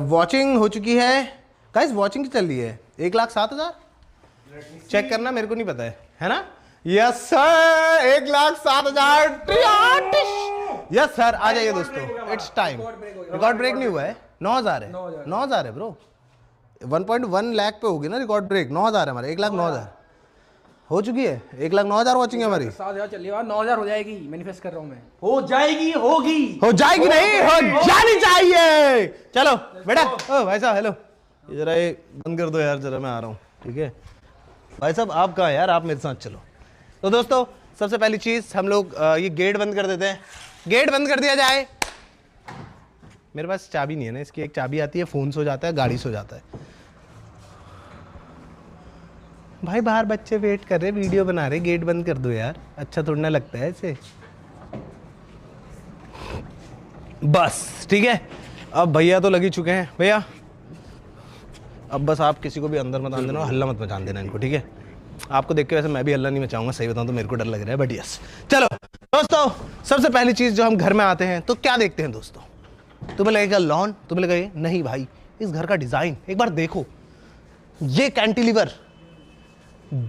Watching हो चुकी है गाइस, वॉचिंग चल रही है 1,07,000। चेक करना, मेरे को नहीं पता है ना। Yes sir, 1,07,000। यस सर, आ जाइए दोस्तों, इट्स टाइम। रिकॉर्ड ब्रेक नहीं हुआ है, 9,000 है, 9,000 है ब्रो। 1.1 लाख पे होगी ना रिकॉर्ड ब्रेक। 9,000 है हमारे, 1,09,000 हो चुकी है। 1,09,000 वॉचिंग है हमारी। 7,000 चल रही है, 9,000 हो जाएगी। मैनिफेस्ट कर रहा हूँ मैं। हो जाएगी, होगी, हो जाएगी नहीं, हो जानी चाहिए। चलो बेटा, ओ भाई साहब हेलो, जरा ये बंद कर दो यार, जरा मैं आ रहा हूँ। ठीक है भाई साहब, आप कहाँ यार, आप मेरे साथ चलो। तो दोस्तों सबसे पहली चीज हम लोग ये गेट बंद कर देते हैं। गेट बंद कर दिया जाए। मेरे पास चाबी नहीं है ना, इसकी एक चाबी आती है, फोन सो जाता है, गाड़ी सो जाता है। भाई बाहर बच्चे वेट कर रहे, वीडियो बना रहे, गेट बंद कर दो यार, अच्छा थोड़ा ना लगता है इसे। बस ठीक है, अब भैया तो लग ही चुके हैं। भैया अब बस आप किसी को भी अंदर मत आने देना, हल्ला मत मचाने देना इनको, ठीक है। आपको देख के वैसे मैं भी हल्ला नहीं मचाऊंगा, सही बताऊं तो मेरे को डर लग रहा है, बट यस। चलो दोस्तों, सबसे पहली चीज जो हम घर में आते हैं तो क्या देखते हैं दोस्तों? तुम्हें लगेगा लॉन, तुम्हें लगेगा नहीं भाई, इस घर का डिजाइन एक बार देखो। ये कैंटिलीवर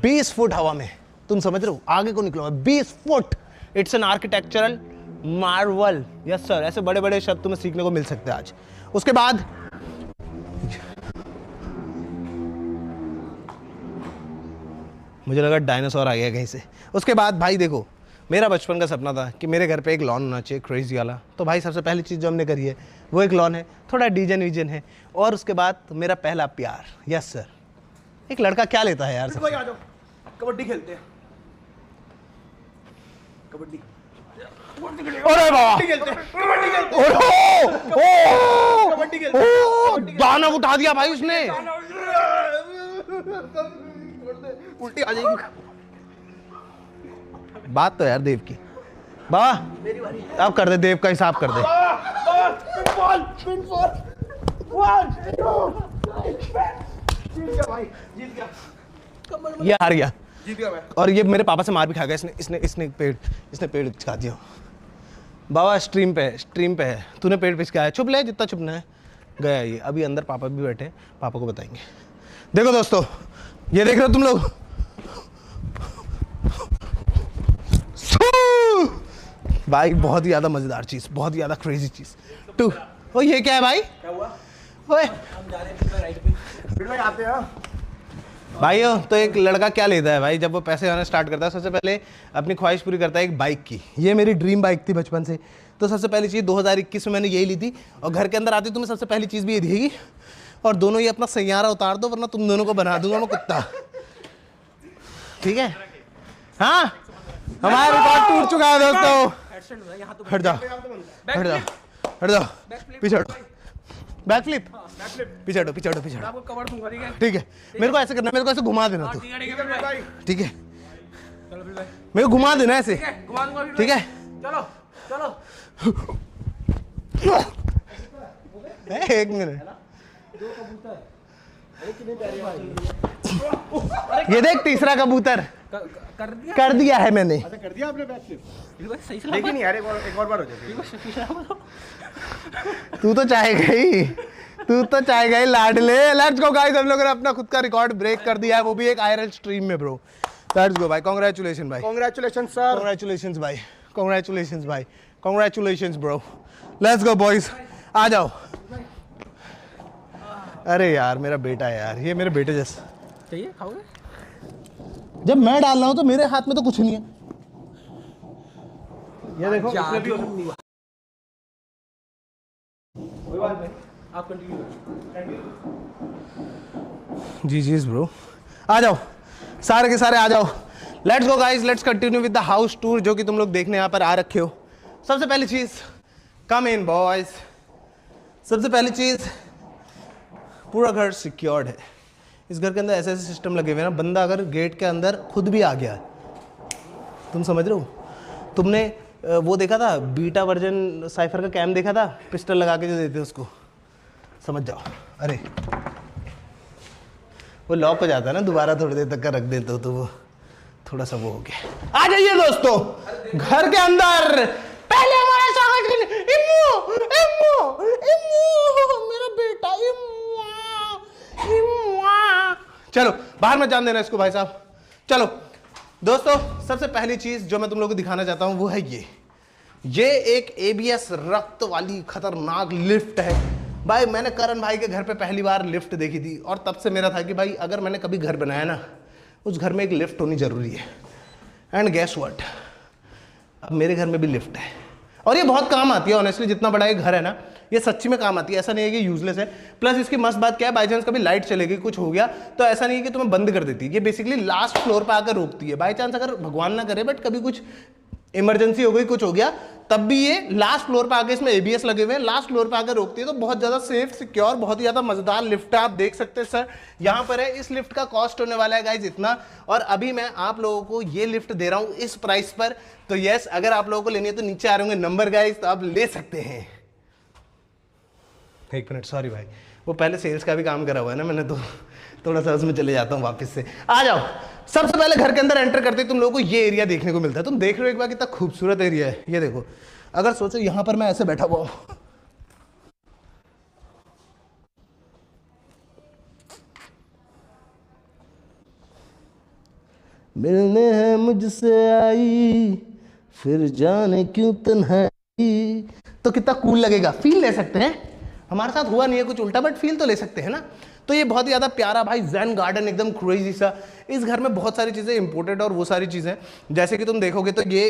20 फुट हवा में, तुम समझ रहे हो, आगे को निकलो 20 foot. It's an architectural Marvel. Yes sir, ऐसे बड़े बड़े शब्द तुम्हें सीखने को मिल सकते हैं आज। उसके बाद मुझे लगा डायनासोर आ गया कहीं से। उसके बाद भाई देखो, मेरा बचपन का सपना था कि मेरे घर पे एक लॉन होना चाहिए, क्रेजी वाला। तो भाई सबसे पहली चीज़ जो हमने करी है वो एक लॉन है, थोड़ा डीजन वीजन है। और उसके बाद मेरा पहला प्यार। यस सर, एक लड़का क्या लेता है यार सबसे? भाई आ जाओ, कबड्डी खेलते हैं। कबड्डी। अरे बाबा, दाना उठा दिया भाई उसने, उल्टी आ जाएगी। बात तो यार देव की। बाबा अब कर दे, देव का हिसाब कर दे। ये हार गया, जीत गया मैं। और ये मेरे पापा से मार भी खा गया। इसने पेड़ पिचका दिया। बाबा स्ट्रीम पे है, तूने पेड़ पिचकाया, चुप ले जितना चुपना है। गया ये, अभी अंदर पापा भी बैठे हैं, पापा को बताएंगे। देखो दोस्तों, ये देख रहे हो तुम लोग, भाई बहुत ही ज्यादा मजेदार चीज, बहुत ही ज्यादा क्रेजी चीज। टू ओ ये क्या है भाई? क्या हुआ? ओए हम जा रहे हैं राइड पे। फिर भाई आते हैं भाई। तो एक लड़का क्या लेता है भाई, जब वो पैसे आना स्टार्ट करता है, सबसे पहले अपनी ख्वाहिश पूरी करता है एक बाइक की। ये मेरी ड्रीम बाइक थी बचपन से। तो सबसे पहली चीज़ 2021 में मैंने यही ली थी। और घर के अंदर आती तुम्हें सबसे पहली चीज़ भी ये दिखेगी। और दोनों ये अपना सैयारा उतार दो, वरना तुम दोनों को बना दूंगा मैं कुत्ता। ठीक है, हाँ हमारा रिकॉर्ड टूट चुका है दोस्तों। हट जाओ, हट जाओ, हट जाओ, पीछे हटो। बैक फ्लिप, पीछे हटो, पीछे हटो, पीछे हटो। आपको कवर दूंगा, ठीक है? ठीक है, मेरे को ऐसे करना, मेरे को ऐसे घुमा देना तू। ठीक है भाई। ठीक है, चलो फिर भाई, मेरे को घुमा देना ऐसे। घुमा दूंगा फिर। ठीक है, चलो चलो। एक मिनट, ये देख तीसरा कबूतर कर दिया है मैंने। कर दिया आपने बैक फ्लिप? सही से लेकिन यार एक और बार हो जाए। तू तो चाहेगा ही, तू तो चाहेगा ही लाडले। लेट्स गो गाइस, हम लोगों ने अपना खुद का रिकॉर्ड ब्रेक कर दिया है, वो भी एक आईआरएल स्ट्रीम में ब्रो। लेट्स गो भाई, कांग्रेचुलेशन भाई, कांग्रेचुलेशन सर, कांग्रेचुलेशंस भाई, कांग्रेचुलेशंस भाई, congratulations bro. Let's go boys, आ जाओ। अरे यार मेरा बेटा है यार, ये मेरे बेटे जैसा चाहिए। खाओगे? जब मैं डाल रहा हूँ तो मेरे हाथ में तो कुछ नहीं है। ये देखो, इसमें भी हो सकती है। कोई बात नहीं, आप कंटिन्यू करो। जी ब्रो, आ जाओ सारे के सारे, आ जाओ। Let's go guys, let's continue with the house tour, जो कि तुम लोग देखने यहाँ पर आ रखे हो। सबसे पहली चीज, कम इन बॉयज। सबसे पहली चीज, पूरा घर सिक्योर्ड है। इस घर के अंदर ऐसे ऐसे सिस्टम लगे हुए हैं ना, बंदा अगर गेट के अंदर खुद भी आ गया, तुम समझ रहे हो? तुमने वो देखा था बीटा वर्जन साइफर का कैम देखा था, पिस्टल लगा के जो देते उसको, समझ जाओ। अरे वो लॉक हो जाता है ना, दोबारा थोड़ी देर तक का रख देते हो तो वो थोड़ा सा वो हो गया। आ जाइए दोस्तों घर के अंदर। पहले हमारा स्वागत करिए इम्मू, इम्मू, इम्मू, मेरा बेटा चलो बाहर मत जान देना इसको भाई साहब। चलो दोस्तों, सबसे पहली चीज जो मैं तुम लोगों को दिखाना चाहता हूं वो है ये एक ABS रक्त वाली खतरनाक लिफ्ट है भाई। मैंने करण भाई के घर पे पहली बार लिफ्ट देखी थी और तब से मेरा था कि भाई अगर मैंने कभी घर बनाया ना, उस घर में एक लिफ्ट होनी जरूरी है। एंड गेस व्हाट, अब मेरे घर में भी लिफ्ट है और ये बहुत काम आती है ऑनेस्टली। जितना बड़ा ये घर है ना, ये सच्ची में काम आती है, ऐसा नहीं है कि यूजलेस है। प्लस इसकी मस्त बात क्या है, बाई चांस कभी लाइट चलेगी, कुछ हो गया तो ऐसा नहीं है कि तुम्हें बंद कर देती है। ये बेसिकली लास्ट फ्लोर पे आकर रोकती है। बाई चांस अगर भगवान ना करे बट कभी कुछ इमरजेंसी हो गई, कुछ हो गया, तब भी ये लास्ट फ्लोर पे आके, इसमें ABS लगे हुए हैं, लास्ट फ्लोर पे आकर रोकती है। तो बहुत ज्यादा सेफ, सिक्योर, बहुत ही ज्यादा मजेदार लिफ्ट है। आप देख सकते हैं सर यहाँ पर है। इस लिफ्ट का कॉस्ट होने वाला है गाइज इतना, और अभी मैं आप लोगों को ये लिफ्ट दे रहा हूं इस प्राइस पर। तो यस, अगर आप लोगों को लेनी है तो नीचे आ रहे होंगे नंबर गाइज, तो आप ले सकते हैं। एक मिनट, सॉरी भाई, वो पहले सेल्स का भी काम करा हुआ है ना मैंने, तो थोड़ा सा उसमें चले जाता हूँ वापस से। आ जाओ। सबसे पहले घर के अंदर एंटर करते तुम लोगों को ये एरिया देखने को मिलता है। तुम देख रहे हो एक बार कितना खूबसूरत एरिया है। ये देखो, अगर सोचो यहां पर मैं ऐसे बैठा हुआ हूं, मिलने हैं मुझसे आई फिर जाने क्यों तन्हाई, तो कितना कूल लगेगा। फील ले सकते हैं। हमारे साथ हुआ नहीं है कुछ उल्टा, बट फील तो ले सकते हैं ना। तो ये बहुत ही ज्यादा प्यारा भाई ज़ेन गार्डन, एकदम क्रेजी सा। इस घर में बहुत सारी चीजें इंपोर्टेड और वो सारी चीजें, जैसे कि तुम देखोगे तो ये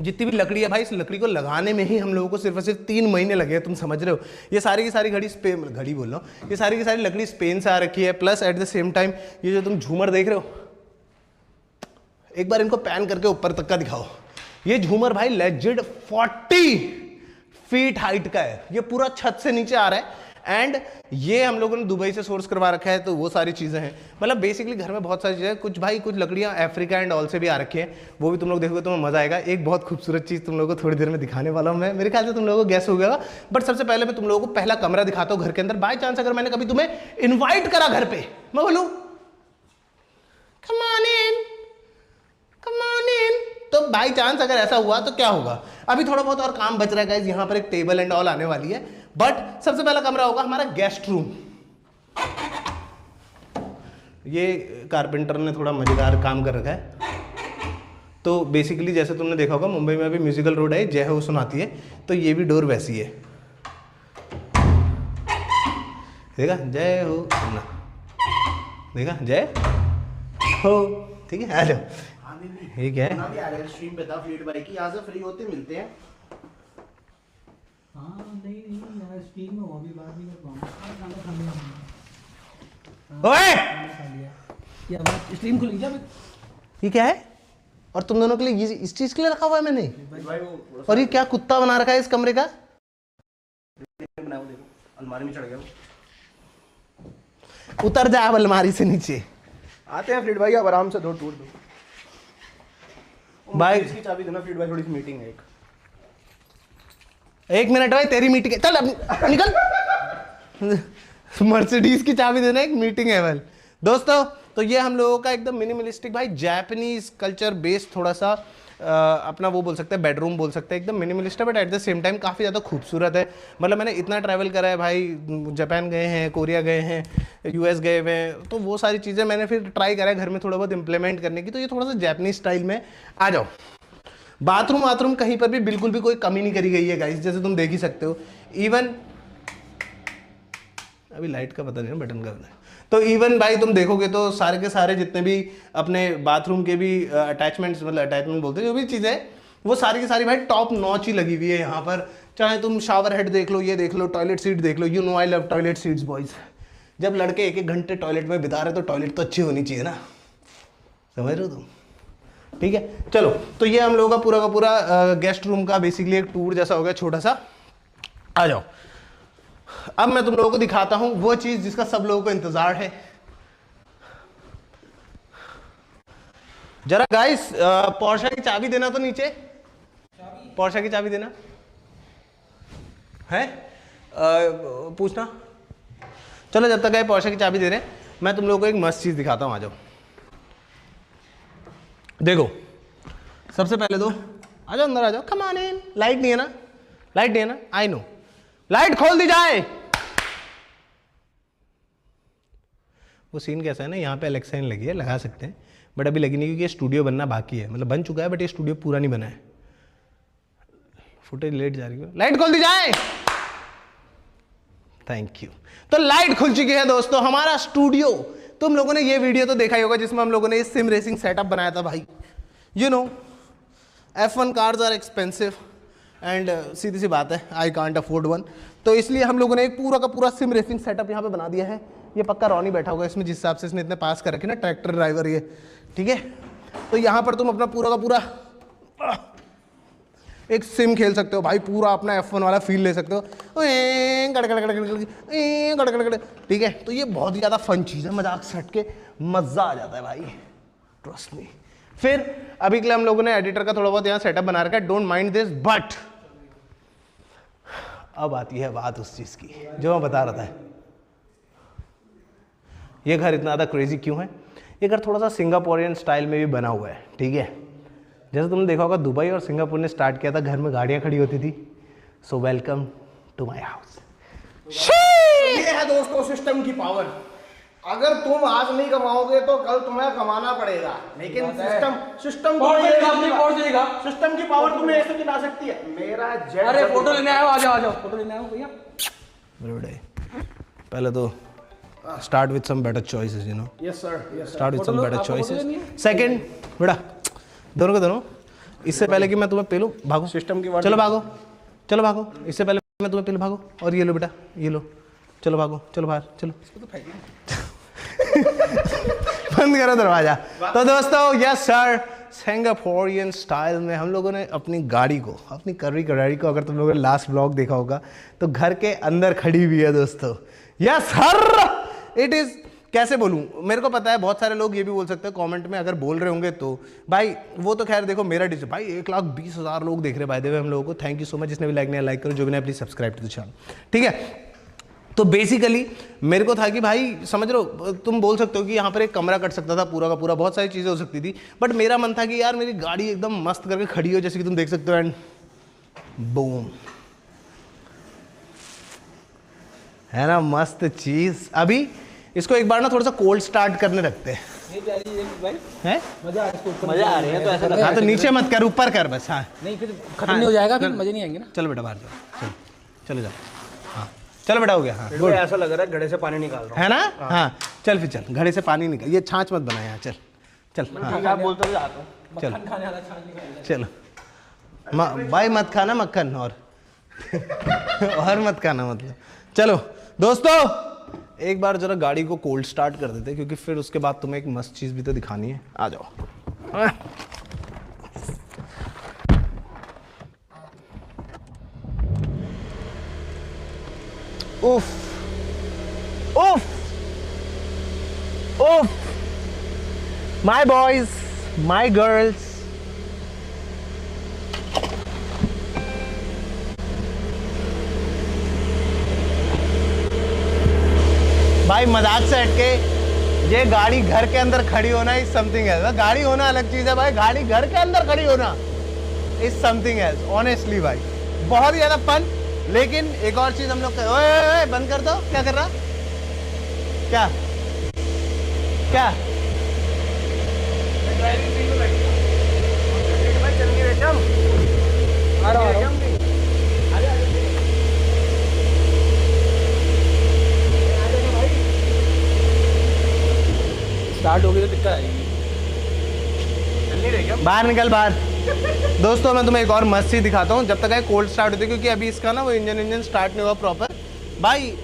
जितनी भी लकड़ी है भाई, इस लकड़ी को लगाने में ही हम लोगों को सिर्फ और सिर्फ 3 महीने लगे। तुम समझ रहे हो, ये सारी की सारी घड़ी बोल रहा हूँ, ये सारी की सारी लकड़ी स्पेन से आ रखी है। Plus at the same time ये जो तुम झूमर देख रहे हो, एक बार इनको पैन करके ऊपर तक का दिखाओ। ये झूमर भाई लेजिड 40 फीट हाइट का है। ये पूरा छत से नीचे आ रहा है। एंड ये हम लोगों ने दुबई से सोर्स करवा रखा है, तो वो सारी चीजें हैं। मतलब बेसिकली घर में बहुत सारी चीजें, कुछ भाई कुछ लकड़ियां अफ्रीका एंड ऑल से भी आ रखी हैं, वो भी तुम लोग देखोगे तो मजा आएगा। एक बहुत खूबसूरत चीज तुम लोगों को थोड़ी देर में दिखाने वाला हूं मैं, मेरे ख्याल से तुम लोगों को गैस हो गया। बट सबसे पहले मैं तुम लोगों को पहला कमरा दिखाता हूं घर के अंदर। बाई चांस अगर मैंने कभी तुम्हें इन्वाइट करा घर पे, मैं बोलूं कम ऑन इन, तो बाई चांस अगर ऐसा हुआ तो क्या होगा। अभी थोड़ा बहुत और काम बच रहा है गाइस, यहाँ पर एक टेबल एंड ऑल आने वाली है। बट सबसे पहला कमरा होगा हमारा गेस्ट रूम। ये कारपेंटर ने थोड़ा मजेदार काम कर रखा है। तो बेसिकली जैसे तुमने देखा होगा मुंबई में अभी म्यूजिकल रोड है, जय हो सुनाती है, तो ये भी डोर वैसी है। देखा जय हो सुना, देखा जय हो, ठीक है। आ जाओ। ये क्या है, स्ट्रीम पे था फ्लीट बाइक की, यहाँ से फ्री होते मिलते हैं। हाँ नहीं यार, स्ट्रीम में वो भी बात नहीं कर पाऊंगा। खाना खा लिया ओए ये बात, स्ट्रीम खुल गया। ये क्या है, और तुम दोनों के लिए इस चीज के लिए रखा हुआ है मैंने। भाई वो और ये क्या कुत्ता बना रखा है इस कमरे का, बनाया, वो देखो अलमारी में चढ़ गया। उतर जा अब अलमारी से नीचे। आते हैं फ्लीट भाई, अब आराम से दो टूट दो भाई। इसकी चाबी देना फ्लीट भाई, थोड़ी सी मीटिंग है। एक मिनट भाई, तेरी मीटिंग है, चल अब निकल। मर्सिडीज की चाबी देना, एक मीटिंग है भाई। दोस्तों तो ये हम लोगों का एकदम मिनिमलिस्टिक भाई जापानीज कल्चर बेस्ड थोड़ा सा अपना वो बोल सकते हैं, बेडरूम बोल सकते हैं। एकदम मिनिमलिस्ट है but at the same time काफ़ी ज़्यादा खूबसूरत है। मतलब मैंने इतना ट्रैवल करा है भाई, जापान गए हैं, कोरिया गए हैं, US गए हुए हैं, तो वो सारी चीज़ें मैंने फिर ट्राई करा है घर में थोड़ा बहुत इंप्लीमेंट करने की। तो ये थोड़ा सा जापानीज स्टाइल में। आ जाओ। बाथरूम कहीं पर भी बिल्कुल भी कोई कमी नहीं करी गई है गाइस, जैसे तुम देख ही सकते हो। इवन अभी लाइट का पता नहीं है, बटन का पता है। तो इवन भाई तुम देखोगे तो सारे के सारे जितने भी अपने बाथरूम के भी अटैचमेंट्स, मतलब अटैचमेंट बोलते हैं, जो भी चीज़ें वो सारी की सारी भाई टॉप नॉच ही लगी हुई है यहाँ पर। चाहे तुम शावर हेड देख लो, ये देख लो, टॉयलेट सीट देख लो। You know I love toilet seats boys. जब लड़के 1-1 घंटे टॉयलेट में बिता रहे तो टॉयलेट तो अच्छी होनी चाहिए ना, समझ रहे हो तुम। ठीक है चलो, तो ये हम लोगों का पूरा गेस्ट रूम का बेसिकली एक टूर जैसा हो गया छोटा सा। आ जाओ, अब मैं तुम लोगों को दिखाता हूं वो चीज जिसका सब लोगों को इंतजार है। जरा गाइस पोर्शा की चाबी देना तो नीचे, पोर्शा की चाबी देना है, पूछना। चलो जब तक गए पोर्शा की चाबी दे रहे हैं, मैं तुम लोगों को एक मस्त चीज दिखाता हूं। आ जाओ, देखो सबसे पहले तो आ जाओ, अंदर आ जाओ, कम ऑन इन। लाइट नहीं है ना, लाइट नहीं है ना, आई नो। लाइट खोल दी जाए वो सीन कैसा है ना, यहाँ पे एलेक्सा नहीं लगी है, लगा सकते हैं बट अभी लगी नहीं क्योंकि ये स्टूडियो बनना बाकी है, मतलब बन चुका है बट ये स्टूडियो पूरा नहीं बना है। फुटेज लेट जा रही है, लाइट खोल दी जाए। Thank you. तो लाइट खुल चुकी है दोस्तों, हमारा स्टूडियो। तुम लोगों ने ये वीडियो तो देखा ही होगा जिसमें हम लोगों ने ये सिम रेसिंग सेटअप बनाया था भाई। You know F1 cars are expensive and सीधी सी बात है, आई कांट अफोर्ड वन। तो इसलिए हम लोगों ने एक पूरा का पूरा सिम रेसिंग सेटअप यहाँ पे बना दिया है। ये पक्का रॉनी बैठा होगा इसमें, जिस हिसाब से इसने इतने पास कर रखे ना ट्रैक्टर ड्राइवर ये, ठीक है। तो यहाँ पर तुम अपना पूरा का पूरा एक सिम खेल सकते हो भाई, पूरा अपना F1 वाला फील ले सकते हो, ठीक है। तो ये बहुत ही ज़्यादा फन चीज़ है, मजाक से हट के मज़ा आ जाता है भाई, ट्रस्ट मी। फिर अभी के लिए हम लोगों ने एडिटर का थोड़ा बहुत यहाँ सेटअप बना रखा है, डोंट माइंड दिस। बट अब आती है बात उस चीज़ की जो मैं बता रहा था। ये घर इतना ज़्यादा क्रेजी क्यों है? ये घर थोड़ा सा सिंगापुरियन स्टाइल में भी बना हुआ है, ठीक है। जैसे तुमने देखा होगा दुबई और सिंगापुर ने स्टार्ट किया था, घर में गाड़ियाँ खड़ी होती थी। So welcome to my house. ये है दोस्तों सिस्टम की पावर। अगर तुम आज नहीं कमाओगे तो कल तुम्हें कमाना पड़ेगा, लेकिन सिस्टम की पावर तुम्हें ऐसे गिना सकती है। मेरा जेट, अरे फोटो लेने आए हो, आ जाओ फोटो लेने आए हो भैया। पहले तो start with some better choices, you know. Yes sir, start with some better choices. Second बेटा, दोनों के दोनों। इससे पहले कि मैं तुम्हें पेलूं, भागो सिस्टम की, चलो भागो, चलो भागो। इससे पहले मैं तुम्हें पेलूं, भागो। और ये लो बेटा, ये लो, चलो भागो, चलो बाहर, चलो। बंद करो दरवाजा। तो दोस्तों यस सर, सिंगापुरियन स्टाइल में हम लोगों ने अपनी गाड़ी को, अपनी कर्री को, अगर तुम लोगों ने लास्ट ब्लॉग देखा होगा तो घर के अंदर खड़ी हुई है दोस्तों। यस सर, इट इज, कैसे बोलूं, मेरे को पता है बहुत सारे लोग ये भी बोल सकते हैं कमेंट में, अगर बोल रहे होंगे तो भाई वो तो खैर देखो मेरा डिसीजन भाई। 1,20,000 लोग देख रहे हैं हम लोगों को, थैंक यू सो मच। जिसने भी लाइक नहीं लाइक करो, जो भी नहीं please subscribe to the channel, ठीक है। तो बेसिकली मेरे को था कि भाई समझ रहे हो, तुम बोल सकते हो कि यहाँ पर एक कमरा कट सकता था पूरा का पूरा, बहुत सारी चीज़ें हो सकती थी, बट मेरा मन था कि यार मेरी गाड़ी एकदम मस्त करके खड़ी हो, जैसे कि तुम देख सकते हो। एंड बूम, है ना मस्त चीज़। अभी इसको एक बार ना थोड़ा सा कोल्ड स्टार्ट करने रखते हैं। हैं? मजा आ रही है तो ऐसा लगा। हाँ तो नीचे मत कर, ऊपर कर बस। हाँ नहीं, फिर खत्म नहीं हो जाएगा, फिर मजे नहीं आएंगे ना। चलो बेटा बाहर जाओ, चलो चलो जाओ। हाँ चलो बेटा, हो गया। हाँ मुझे ऐसा लग रहा है घड़े से पानी निकाल रहा है ना। हाँ चल फिर चल, घड़े से पानी निकाल, ये छाछ मत बना यहाँ, चल चल। हाँ हूँ। बोलते जाता हूँ, चलो चलो भाई, मत खाना मक्खन और मत खाना, मतलब। चलो दोस्तों एक बार जरा गाड़ी को कोल्ड स्टार्ट कर देते, क्योंकि फिर उसके बाद तुम्हें एक मस्त चीज़ भी तो दिखानी है। आ जाओ। उफ उफ उफ, माय बॉयज, माय गर्ल्स, भाई मजाक से हटके ये गाड़ी घर के अंदर खड़ी होना इज समथिंग एल्स। गाड़ी होना अलग चीज है भाई, गाड़ी घर के अंदर खड़ी होना इज समथिंग एल्स। ऑनेस्टली भाई बहुत ही ज्यादा फन। लेकिन एक और चीज हम लोग, ओए बंद कर दो, क्या कर रहा, क्या क्या स्टार्ट हो गई तो दिक्कत आएगी। बाहर निकल बाहर। दोस्तों मैं तुम्हें एक और मस्त चीज दिखाता हूँ जब तक है कोल्ड स्टार्ट होती है, क्योंकि अभी इसका ना वो इंजन स्टार्ट नहीं हुआ प्रॉपर भाई।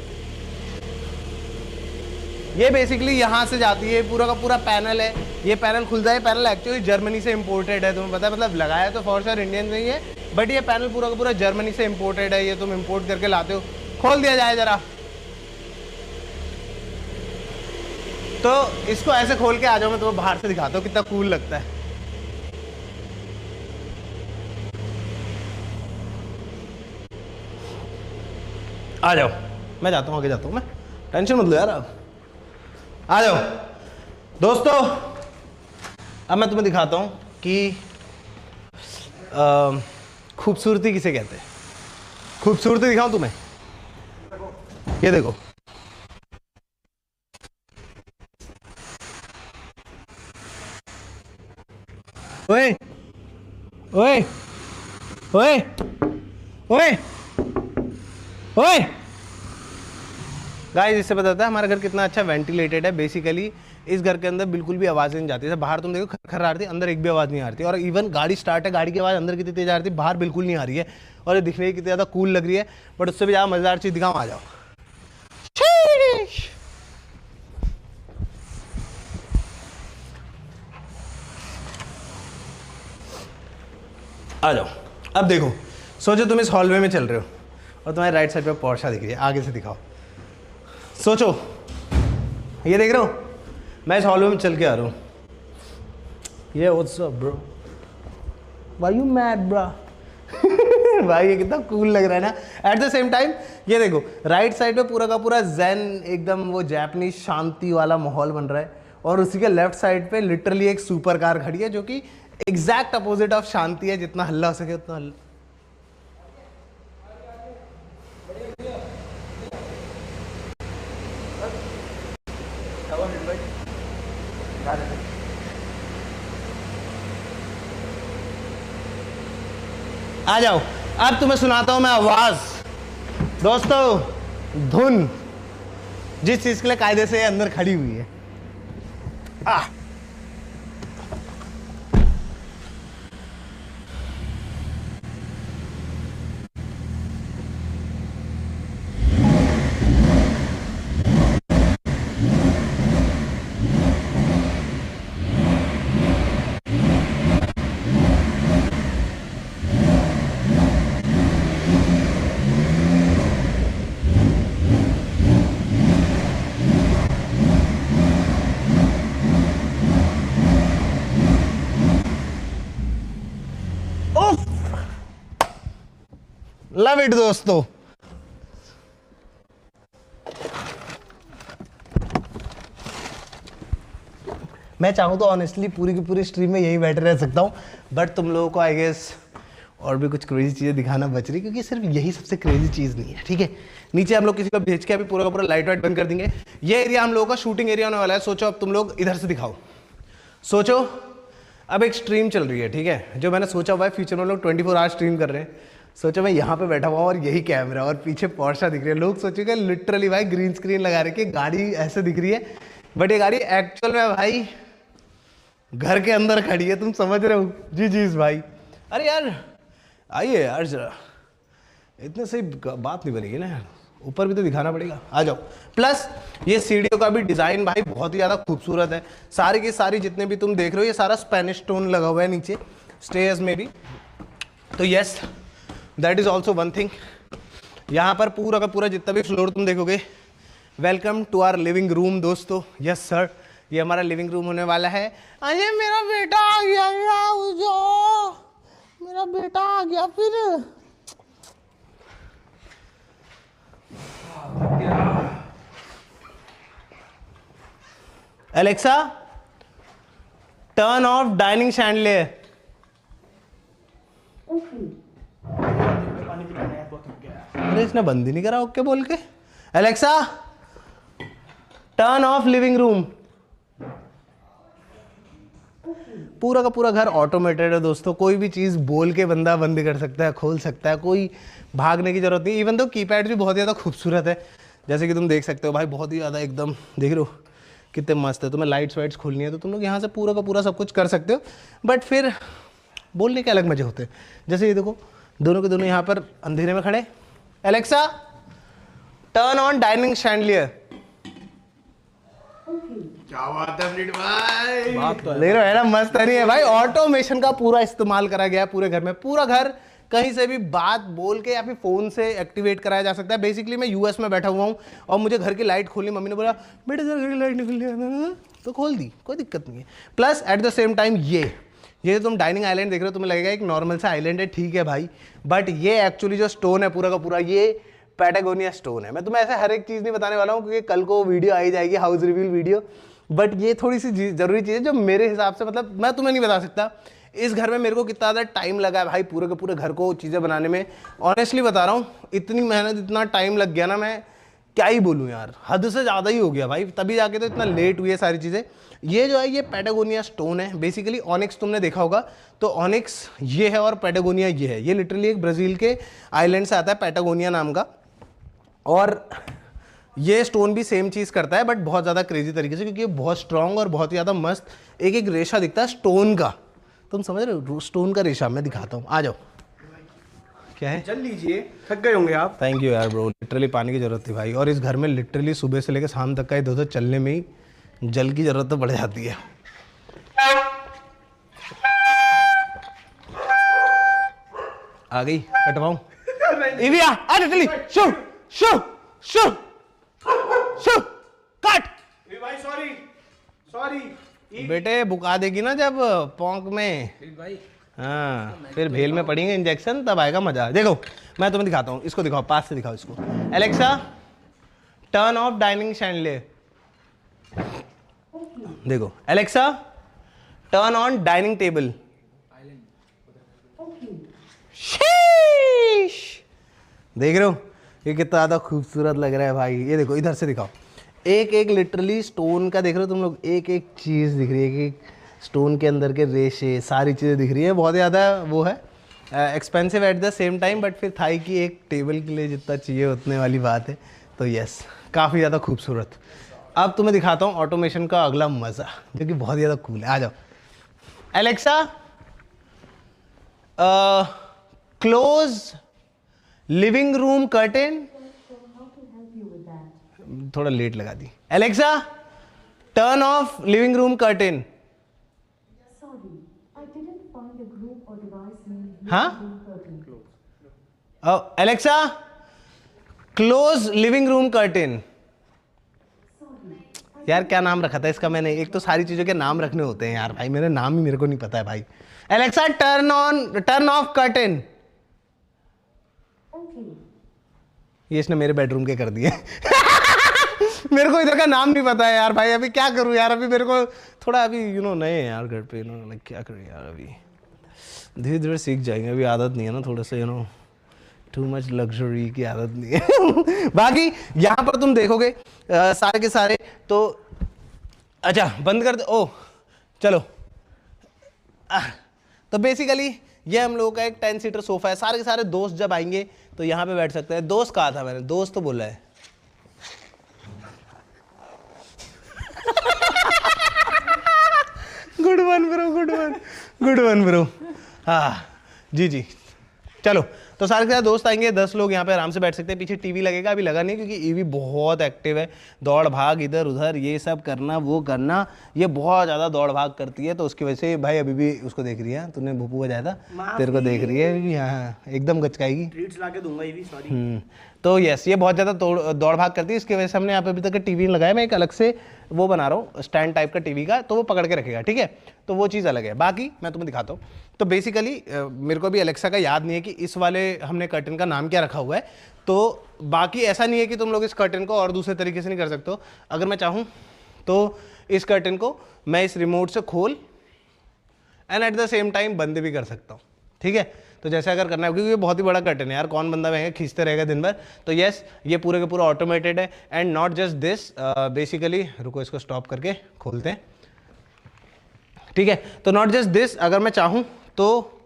ये बेसिकली यहाँ से जाती है, पूरा का पूरा पैनल है। ये पैनल खुलता है, पैनल एक्चुअली जर्मनी से इंपोर्टेड है, तुम्हें पता है, मतलब लगाया तो फॉर श्योर इंडियन नहीं है, बट ये पैनल पूरा का पूरा जर्मनी से इंपोर्टेड है। ये तुम इंपोर्ट करके लाते हो। खोल दिया जाए जरा, तो इसको ऐसे खोल के आ जाओ, मैं तुम्हें बाहर से दिखाता हूँ कितना कूल लगता है। आ जाओ, मैं जाता हूँ, आगे जाता हूँ मैं, टेंशन मत लो यार आप। आ जाओ दोस्तों, अब मैं तुम्हें दिखाता हूँ कि खूबसूरती किसे कहते हैं। खूबसूरती दिखाऊं तुम्हें, ये देखो, ओए ओए ओए ओए ओए गाइस, इससे पता चलता है हमारा घर कितना अच्छा वेंटिलेटेड है। बेसिकली इस घर के अंदर बिल्कुल भी आवाज़ नहीं जाती। जैसे बाहर तुम देखो खर आ रही थी, अंदर एक भी आवाज़ नहीं आ रही थी। और इवन गाड़ी स्टार्ट है, गाड़ी की आवाज़ अंदर कितनी तेज आ रही थी, बाहर बिल्कुल नहीं आ रही है। और ये दिखने की कितनी ज़्यादा कूल लग रही है। बट उससे भी ज़्यादा मज़ेदार चीज़ दिखाऊँ, आ जाओ। आ जाओ। अब देखो, सोचो तुम इस हॉलवे में चल रहे हो और तुम्हारे राइट साइड पे पोर्शा दिख रही है। आगे से दिखाओ, सोचो, ये देख रहे हो, मैं इस हॉलवे में चल के आ रहा हूँ। ये what's up bro, why you mad bro. भाई ये कितना कूल लग रहा है ना। एट द सेम टाइम ये देखो, राइट साइड पे पूरा का पूरा ज़ेन, एकदम वो जापानीज शांति वाला माहौल बन रहा है। और उसी के लेफ्ट साइड पे लिटरली एक सुपर कार खड़ी है जो कि एग्जैक्ट अपोजिट ऑफ शांति है। जितना हल्ला हो सके उतना हल्ला। आ जाओ, अब तुम्हें सुनाता हूं मैं आवाज। दोस्तों, धुन जिस चीज के लिए कायदे से अंदर खड़ी हुई है। लव इट दोस्तों। मैं चाहूँ तो ऑनेस्टली पूरी की पूरी स्ट्रीम में यही बैठे रह सकता हूँ, बट तुम लोगों को आई गेस और भी कुछ क्रेजी चीज़ें दिखाना बच रही, क्योंकि सिर्फ यही सबसे क्रेजी चीज़ नहीं है। ठीक है, नीचे हम लोग किसी को भेज के अभी पूरा का पूरा लाइट वाइट बंद कर देंगे। ये एरिया हम लोगों का शूटिंग एरिया होने वाला है। सोचो अब तुम लोग इधर से दिखाओ। सोचो अब एक स्ट्रीम चल रही है, ठीक है, जो मैंने सोचा हुआ है फ्यूचर में लोग 24 आवर स्ट्रीम कर रहे हैं। सोचो मैं यहाँ पे बैठा हुआ और यही कैमरा और पीछे पोर्शा दिख रही है। लोग सोचेंगे लिटरली भाई ग्रीन स्क्रीन लगा रखी है, गाड़ी ऐसे दिख रही है, बट ये गाड़ी एक्चुअल में भाई घर के अंदर खड़ी है। तुम समझ रहे हो? जी जी भाई। अरे यार आइए यार जरा, इतने सही बात नहीं बनेगी ना यार, ऊपर भी तो दिखाना पड़ेगा। आ जाओ। प्लस ये सीढ़ियों का भी डिज़ाइन भाई बहुत ही ज़्यादा खूबसूरत है। सारी की सारी जितने भी तुम देख रहे हो ये सारा स्पेनिश स्टोन लगा हुआ है नीचे स्टेयर्स में भी। तो yes, that is also one thing. यहाँ पर पूरा का पूरा जितना भी फ्लोर तुम देखोगे, welcome to our living room दोस्तों। यस सर, ये हमारा लिविंग रूम होने वाला है। अरे मेरा बेटा आ गया, मेरा बेटा आ गया फिर। Alexa turn off dining chandelier. अरे इसने बंद ही नहीं करा ओके बोल के। Alexa turn off living room. पूरा का पूरा घर ऑटोमेटेड है दोस्तों। कोई भी चीज़ बोल के बंदा बंद कर सकता है, खोल सकता है, कोई भागने की जरूरत नहीं। इवन तो कीपैड भी बहुत ज़्यादा खूबसूरत है, जैसे कि तुम देख सकते हो भाई, बहुत ही ज़्यादा एकदम देख रहे हो कितने मस्त है। तुम्हें लाइट्स वाइट्स खोलनी है तो तुम लोग यहाँ से पूरा का पूरा सब कुछ कर सकते हो, बट फिर बोलने के अलग मजे होते हैं। जैसे ये देखो, दोनों के दोनों यहाँ पर अंधेरे में खड़े। Alexa turn on dining chandelier. क्या बात है फ्रीड भाई, बात तो देख रहे हो है ना, मस्त नहीं है भाई। ऑटोमेशन का पूरा इस्तेमाल करा गया पूरे घर में। पूरा घर कहीं से भी बात बोल के या फिर फ़ोन से एक्टिवेट कराया जा सकता है। बेसिकली मैं यूएस में बैठा हुआ हूँ और मुझे घर की लाइट खोलनी, मम्मी ने बोला बेटे घर की लाइट निकल रही, तो खोल दी, कोई दिक्कत नहीं है। Plus at the same time ये तुम डाइनिंग आइलैंड देख रहे हो, तुम्हें लगेगा एक नॉर्मल सा आइलैंड है, ठीक है भाई, बट ये एक्चुअली जो स्टोन है पूरा का पूरा, ये पैटागोनिया स्टोन है। मैं तुम्हें ऐसे हर एक चीज़ नहीं बताने वाला हूँ क्योंकि कल को वीडियो आई जाएगी, हाउस रिवील वीडियो, बट ये थोड़ी सी ज़रूरी चीज़ है जो मेरे हिसाब से, मतलब मैं तुम्हें नहीं बता सकता इस घर में मेरे को कितना ज़्यादा टाइम लगा है भाई पूरे के पूरे घर को चीज़ें बनाने में। ऑनेस्टली बता रहा हूँ, इतनी मेहनत, इतना टाइम लग गया ना, मैं क्या ही बोलूँ यार, हद से ज़्यादा ही हो गया भाई, तभी जाके तो इतना लेट हुई है सारी चीज़ें। ये जो है ये पैटागोनिया स्टोन है बेसिकली। ऑनिक्स तुमने देखा होगा, तो ऑनिक्स ये है और पैटागोनिया ये है। ये लिटरली एक ब्राज़ील के आइलैंड से आता है, पैटागोनिया नाम का। और ये स्टोन भी सेम चीज़ करता है बट बहुत ज़्यादा क्रेजी तरीके से, क्योंकि ये बहुत स्ट्रॉन्ग और बहुत ही ज़्यादा मस्त एक एक रेशा दिखता है स्टोन का। तुम समझ रहे हो, स्टोन का रेशा। मैं दिखाता हूँ, आ जाओ। क्या है, चल लीजिए, थक गए होंगे आप। थैंक यू यार ब्रो, लिटरली पानी की ज़रूरत थी भाई। और इस घर में लिटरली सुबह से लेकर शाम तक का इधर चलने में ही जल की ज़रूरत तो बढ़ जाती है। आ गई, कटवाऊं? इविया आ literally, show show show show cut. भाई सॉरी सॉरी। बेटे बुका देगी ना जब पोंक में, हाँ फिर भेल में पड़ेंगे इंजेक्शन, तब आएगा मजा। देखो मैं तुम्हें दिखाता हूँ, इसको दिखाओ, पास से दिखाओ इसको। Alexa turn off dining chandelier. देखो Alexa turn on dining table. देख रहे हो ये कितना ज्यादा खूबसूरत लग रहा है भाई। ये देखो इधर से दिखाओ, एक एक लिटरली स्टोन का देख रहे हो तुम लोग, एक एक चीज़ दिख रही है, एक एक स्टोन के अंदर के रेशे, सारी चीज़ें दिख रही है। बहुत ज़्यादा वो है expensive at the same time, but फिर थाई की एक टेबल के लिए जितना चाहिए उतने वाली बात है। तो यस, काफ़ी ज़्यादा खूबसूरत। अब तुम्हें दिखाता हूँ ऑटोमेशन का अगला मज़ा, जो कि बहुत ज़्यादा कूल है। आ जाओ Alexa close living room curtain. थोड़ा लेट लगा दी। Alexa turn off living room curtain. हाँ Alexa close living room curtain. यार क्या नाम रखा था इसका मैंने, एक तो सारी चीजों के नाम रखने होते हैं यार भाई, मेरे नाम ही मेरे को नहीं पता है भाई। Alexa turn of curtain. ये इसने मेरे बेडरूम के कर दिए। मेरे को इधर का नाम नहीं पता है यार भाई, अभी क्या करूं यार, अभी मेरे को थोड़ा अभी नए हैं यार घर पे, क्या करूं यार, अभी धीरे धीरे सीख जाएंगे, अभी आदत नहीं है ना, थोड़ा सा टू मच लग्जरी की आदत नहीं है। बाकी यहाँ पर तुम देखोगे सारे के सारे तो अच्छा बंद कर दो। ओ चलो तो बेसिकली ये हम लोगों का एक 10 सीटर सोफा है। सारे के सारे दोस्त जब आएंगे तो यहाँ पे बैठ सकते हैं। दोस्त कहा था मैंने, दोस्त तो बोला है। Good one bro, good one bro. हाँ जी जी, चलो तो सारे के साथ दोस्त आएंगे, 10 लोग यहाँ पे आराम से बैठ सकते हैं। पीछे टीवी लगेगा, अभी लगा नहीं क्योंकि ईवी बहुत एक्टिव है, दौड़ भाग इधर उधर ये सब करना वो करना, ये बहुत ज़्यादा दौड़ भाग करती है। तो उसकी वजह से भाई अभी भी उसको देख रही है, तूने भूपू बजाया था, तेरे को देख रही है अभी भी। हाँ एकदम गचकाएगी, ट्रीट्स लाके दूंगा ईवी, सॉरी। तो यस ये बहुत ज़्यादा दौड़ भाग करती है, इसकी वजह से हमने यहाँ पे अभी तक टीवी नहीं लगाया। मैं एक अलग से वो बना रहा हूँ स्टैंड टाइप का टीवी का, तो वो पकड़ के रखेगा, ठीक है, तो वो चीज़ अलग है। बाकी मैं तुम्हें दिखाता हूँ। तो बेसिकली मेरे को भी एलेक्सा का याद नहीं है कि इस वाले हमने कर्टन का नाम क्या रखा हुआ है। तो बाकी ऐसा नहीं है कि तुम लोग इस कर्टन को और दूसरे तरीके से नहीं कर सकते हो। अगर मैं चाहूँ तो इस कर्टन को मैं इस रिमोट से खोल and at the same time बंद भी कर सकता हूँ, ठीक है। तो जैसे अगर करना है, क्योंकि ये बहुत ही बड़ा कर्टन है यार, कौन बंदा रहेगा खींचते रहेगा दिन भर। तो यस ये पूरे का पूरा ऑटोमेटेड है। And not just this, basically रुको इसको स्टॉप करके खोलते हैं, ठीक है। तो नॉट जस्ट दिस, अगर मैं चाहूँ तो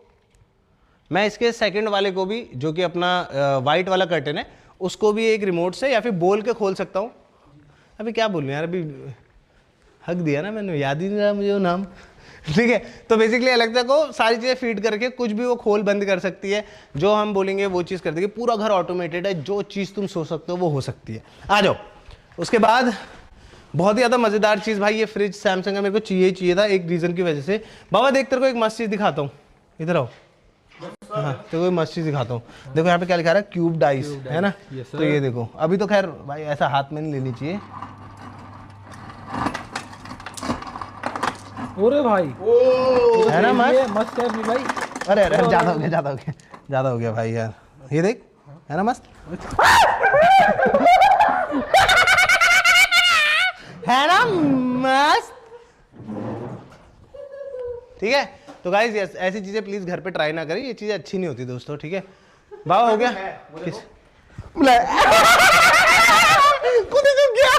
मैं इसके सेकंड वाले को भी, जो कि अपना वाइट वाला कर्टन है, उसको भी एक रिमोट से या फिर बोल के खोल सकता हूँ। अभी क्या बोलूँ यार, अभी हक दिया ना मैंने, याद ही नहीं रहा मुझे वो नाम, ठीक है। तो बेसिकली एलेक्सा को सारी चीज़ें फीड करके कुछ भी वो खोल बंद कर सकती है, जो हम बोलेंगे वो चीज़ कर देगी। पूरा घर ऑटोमेटेड है, जो चीज़ तुम सोच सकते हो वो हो सकती है। आ जाओ उसके बाद बहुत ही ज़्यादा मज़ेदार चीज़ भाई, ये फ्रिज सैमसंग का मेरे को चाहिए था एक रीज़न की वजह से। बाबा देख तेरे को एक मस्त चीज़ दिखाता हूँ, इधर आओ। हाँ तेरे को मस्त चीज़ दिखाता हूँ। देखो यहाँ पे क्या लिखा रहा है, क्यूब डाइस, है ना। तो ये देखो, अभी तो खैर भाई ऐसा हाथ में नहीं लेनी चाहिए। ओरे भाई है ना मस्त है भाई। अरे अरे ज़्यादा हो गया भाई यार, ये देख, है ना मस्त, है ना मस्त, ठीक है। तो गाइस ऐसी चीज़ें प्लीज़ घर पे ट्राई ना करें, ये चीज़ें अच्छी नहीं होती दोस्तों, ठीक है। बाबा हो गया किस कूदेगा क्या,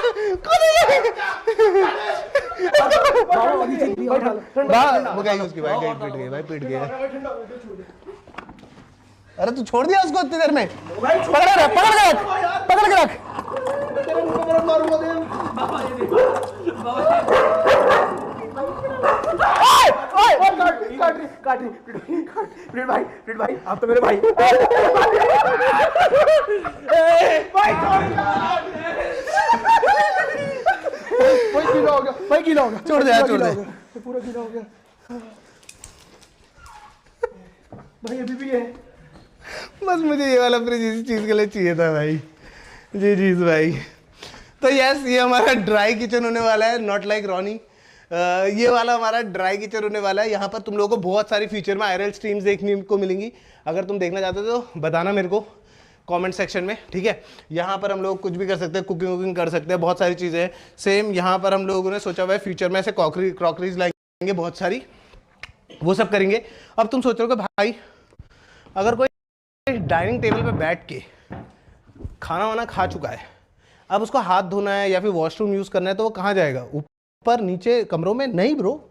वो गई उसकी भाई, गेट पीट गई भाई, पीट गया। अरे तू छोड़ दिया उसको इतनी देर में, पकड़ के रख, पकड़ के रख, पकड़ के रख। भाई आप तो मेरे भाई गीला हो गया भाई, गीला हो गया, छोड़ दे यार, छोड़ दे पूरा गीला हो गया भाई, अभी भी है। बस मुझे ये वाला फ्रिज इसी चीज़ के लिए चाहिए था भाई। जी जी भाई। तो यस, ये हमारा ड्राई किचन होने वाला है, नॉट लाइक रॉनी। ये वाला हमारा ड्राई किचन होने वाला है। यहाँ पर तुम लोगों को बहुत सारी फीचर में आईआरएल स्ट्रीम्स देखने को मिलेंगी। अगर तुम देखना चाहते हो तो बताना मेरे को कमेंट सेक्शन में, ठीक है। यहाँ पर हम लोग कुछ भी कर सकते हैं, कुकिंग वुकिंग कर सकते हैं, बहुत सारी चीज़ें हैं। सेम यहाँ पर हम लोगों ने सोचा हुआ है फ्यूचर में ऐसे क्रॉकरीज लाएंगे बहुत सारी, वो सब करेंगे। अब तुम सोच रहे हो कि भाई अगर कोई डाइनिंग टेबल पे बैठ के खाना वाना खा चुका है, अब उसको हाथ धोना है या फिर वॉशरूम यूज़ करना है, तो वो कहाँ जाएगा? ऊपर नीचे कमरों में? नहीं ब्रो,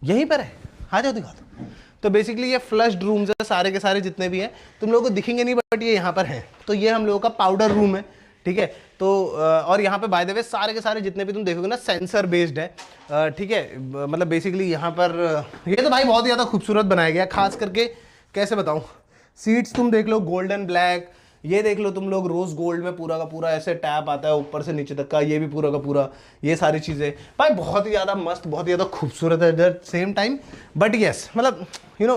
यहीं पर है, आ जाओ दिखा दो। तो बेसिकली ये फ्लश्ड रूम्स है सारे के सारे जितने भी हैं, तुम लोगों को दिखेंगे नहीं बट ये यहाँ पर हैं। तो ये हम लोगों का पाउडर रूम है, ठीक है। तो और यहाँ पे बाय द वे सारे के सारे जितने भी तुम देखोगे ना सेंसर बेस्ड है, ठीक है। मतलब बेसिकली यहाँ पर ये तो भाई बहुत ही ज़्यादा खूबसूरत बनाया गया, खास करके कैसे बताऊँ, सीट्स तुम देख लो गोल्डन ब्लैक, ये देख लो तुम लोग रोज गोल्ड में पूरा का पूरा ऐसे टैप आता है ऊपर से नीचे तक का, ये भी पूरा का पूरा, ये सारी चीज़ें भाई बहुत ही ज़्यादा मस्त, बहुत ही ज़्यादा खूबसूरत है at same time. But yes, मतलब यू नो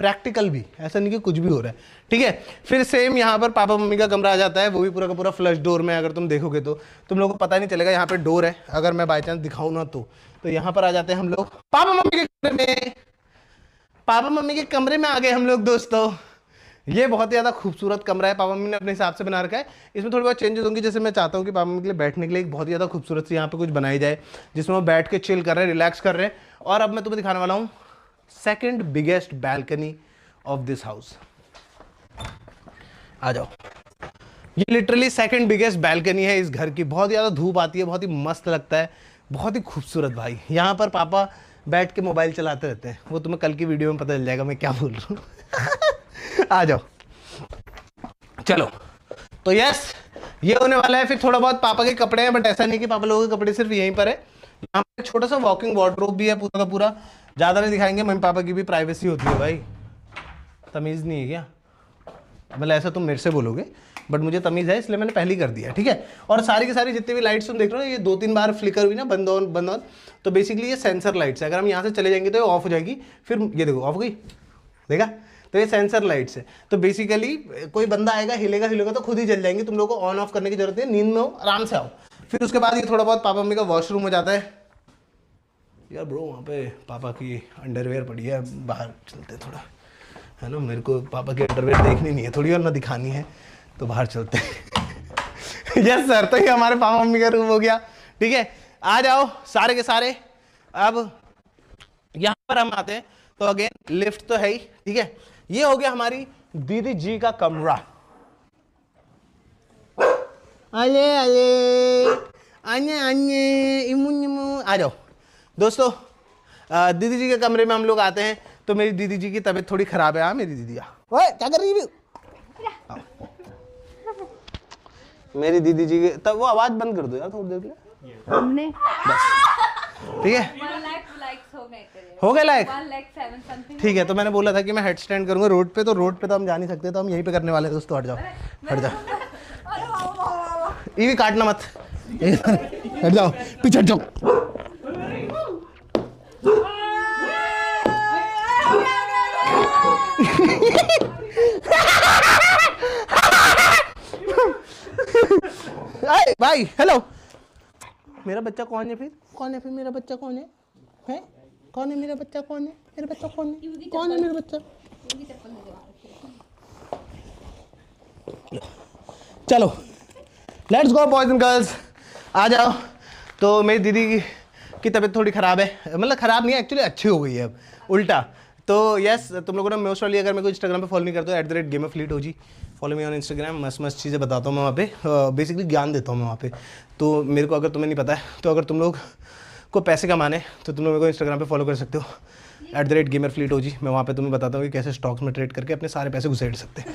प्रैक्टिकल भी, ऐसा नहीं कि कुछ भी हो रहा है, ठीक है। फिर सेम यहाँ पर पापा मम्मी का कमरा आ जाता है, वो भी पूरा का पूरा फ्लश डोर में। अगर तुम देखोगे तो तुम लोगों को पता नहीं चलेगा यहाँ पे डोर है, अगर मैं बाई चांस दिखाऊँ ना तो यहाँ पर आ जाते हैं हम लोग पापा मम्मी के कमरे में। पापा मम्मी के कमरे में आ गए हम लोग दोस्तों। ये बहुत ही ज़्यादा खूबसूरत कमरा है, पापा मम्मी ने अपने हिसाब से बना रखा है। इसमें थोड़ी बहुत चेंजेस होंगी, जैसे मैं चाहता हूँ कि पापा मम्मी के लिए बैठने के लिए एक बहुत ही ज़्यादा खूबसूरत सी यहाँ पे कुछ बनाई जाए, जिसमें वो बैठ के चिल कर रहे हैं, रिलैक्स कर रहे हैं। और अब मैं तुम्हें दिखाने वाला हूँ second biggest balcony of this house. आ जाओ, ये लिटरली सेकंड बिगेस्ट बैल्कनी है इस घर की। बहुत ज़्यादा धूप आती है, बहुत ही मस्त लगता है, बहुत ही खूबसूरत भाई। यहाँ पर पापा बैठ के मोबाइल चलाते रहते हैं, वो तुम्हें कल की वीडियो में पता चल जाएगा मैं क्या बोल रहा हूँ। आ जाओ, चलो। तो यस, ये होने वाला है। फिर थोड़ा बहुत पापा के कपड़े हैं, बट ऐसा नहीं कि पापा लोगों के कपड़े सिर्फ यहीं पर है। यहाँ पर छोटा सा वॉकिंग वार्डरोब भी है पूरा का पूरा, ज़्यादा नहीं दिखाएंगे, मम्मी पापा की भी प्राइवेसी होती है भाई। तमीज़ नहीं है क्या? मतलब ऐसा तुम मेरे से बोलोगे, बट मुझे तमीज़ है इसलिए मैंने पहले ही कर दिया, ठीक है। और सारी की सारी जितनी भी लाइट्स तुम देख रहे हो, ये 2-3 बार फ्लिकर हुई ना, बंद ऑन। तो बेसिकली ये सेंसर लाइट्स है, अगर हम यहाँ से चले जाएंगे तो ये ऑफ हो जाएगी, फिर ये देखो ऑफ हो गई, देखा? तो ये सेंसर लाइट्स है। तो बेसिकली कोई बंदा आएगा, हिलेगा तो खुद ही जल जाएंगी, तुम लोग को ऑन ऑफ करने की जरूरत है, नींद में हो आराम से आओ। फिर उसके बाद ये थोड़ा बहुत पापा मम्मी का वॉशरूम हो जाता है। यार ब्रो, वहाँ पे पापा की अंडरवेयर पड़ी है, बाहर चलते थोड़ा, है ना। मेरे को पापा की अंडरवेयर देखनी नहीं है थोड़ी, और ना दिखानी है, तो बाहर चलते हैं। यस सर, तो ये हमारे पापा मम्मी का रूम हो गया, ठीक है। आ जाओ सारे के सारे। अब यहाँ पर हम आते हैं, तो अगेन लिफ्ट तो है ही, ठीक है। ये हो गया हमारी दीदी जी का कमरा। अले अले अन्य अन्य इमू इमू, आ जाओ दोस्तों। दीदी जी के कमरे में हम लोग आते हैं। तो मेरी दीदी जी की तबीयत थोड़ी खराब है। हाँ मेरी दीदी, ओए क्या कर रही है? मेरी दीदी जी के, तब वो आवाज बंद कर दो यार थोड़ी देर के लिए। हमने बस ठीक है, 1 लाख लाइक्स हो गए तेरे, हो गए लाइक, 1 लाख 7 समथिंग। ठीक है। तो मैंने बोला था कि मैं हेड स्टैंड करूंगा रोड पे, तो रोड पे तो हम जा नहीं सकते, तो हम यहीं पे करने वाले हैं दोस्तों। हट जाओ, हट जाओ, अरे वाह वाह वाह, ये भी काटना मत, हट जाओ, पीछे हट जाओ। भाई हेलो, मेरा बच्चा कौन है फिर? कौन है फिर मेरा बच्चा? कौन है? हैं? कौन है मेरा बच्चा? कौन है मेरा बच्चा? कौन है? कौन है मेरा बच्चा? चलो let's go boys and girls, आ जाओ। तो मेरी दीदी की तबीयत थोड़ी ख़राब है, मतलब ख़राब नहीं है एक्चुअली, अच्छी हो गई है अब, उल्टा। तो यस, तुम लोगों ने मोस्ट वाली, अगर मेरे को इंस्टाग्राम पे फॉलो नहीं करते हो @GamerFleet OG, follow me on Instagram, मस्त मस्त चीज़ें बताता हूँ मैं वहाँ पे, बेसिकली ज्ञान देता हूँ मैं वहाँ पे। तो मेरे को, अगर तुम्हें नहीं पता है, तो अगर तुम लोग को पैसे कमाने तो तुम लोग मेरे को इंस्टाग्राम पे फॉलो कर सकते हो @gamerfleetoji। मैं वहाँ पे तुम्हें बताता हूँ कि कैसे स्टॉक्स में ट्रेड करके अपने सारे पैसे घुसेड़ सकते हैं।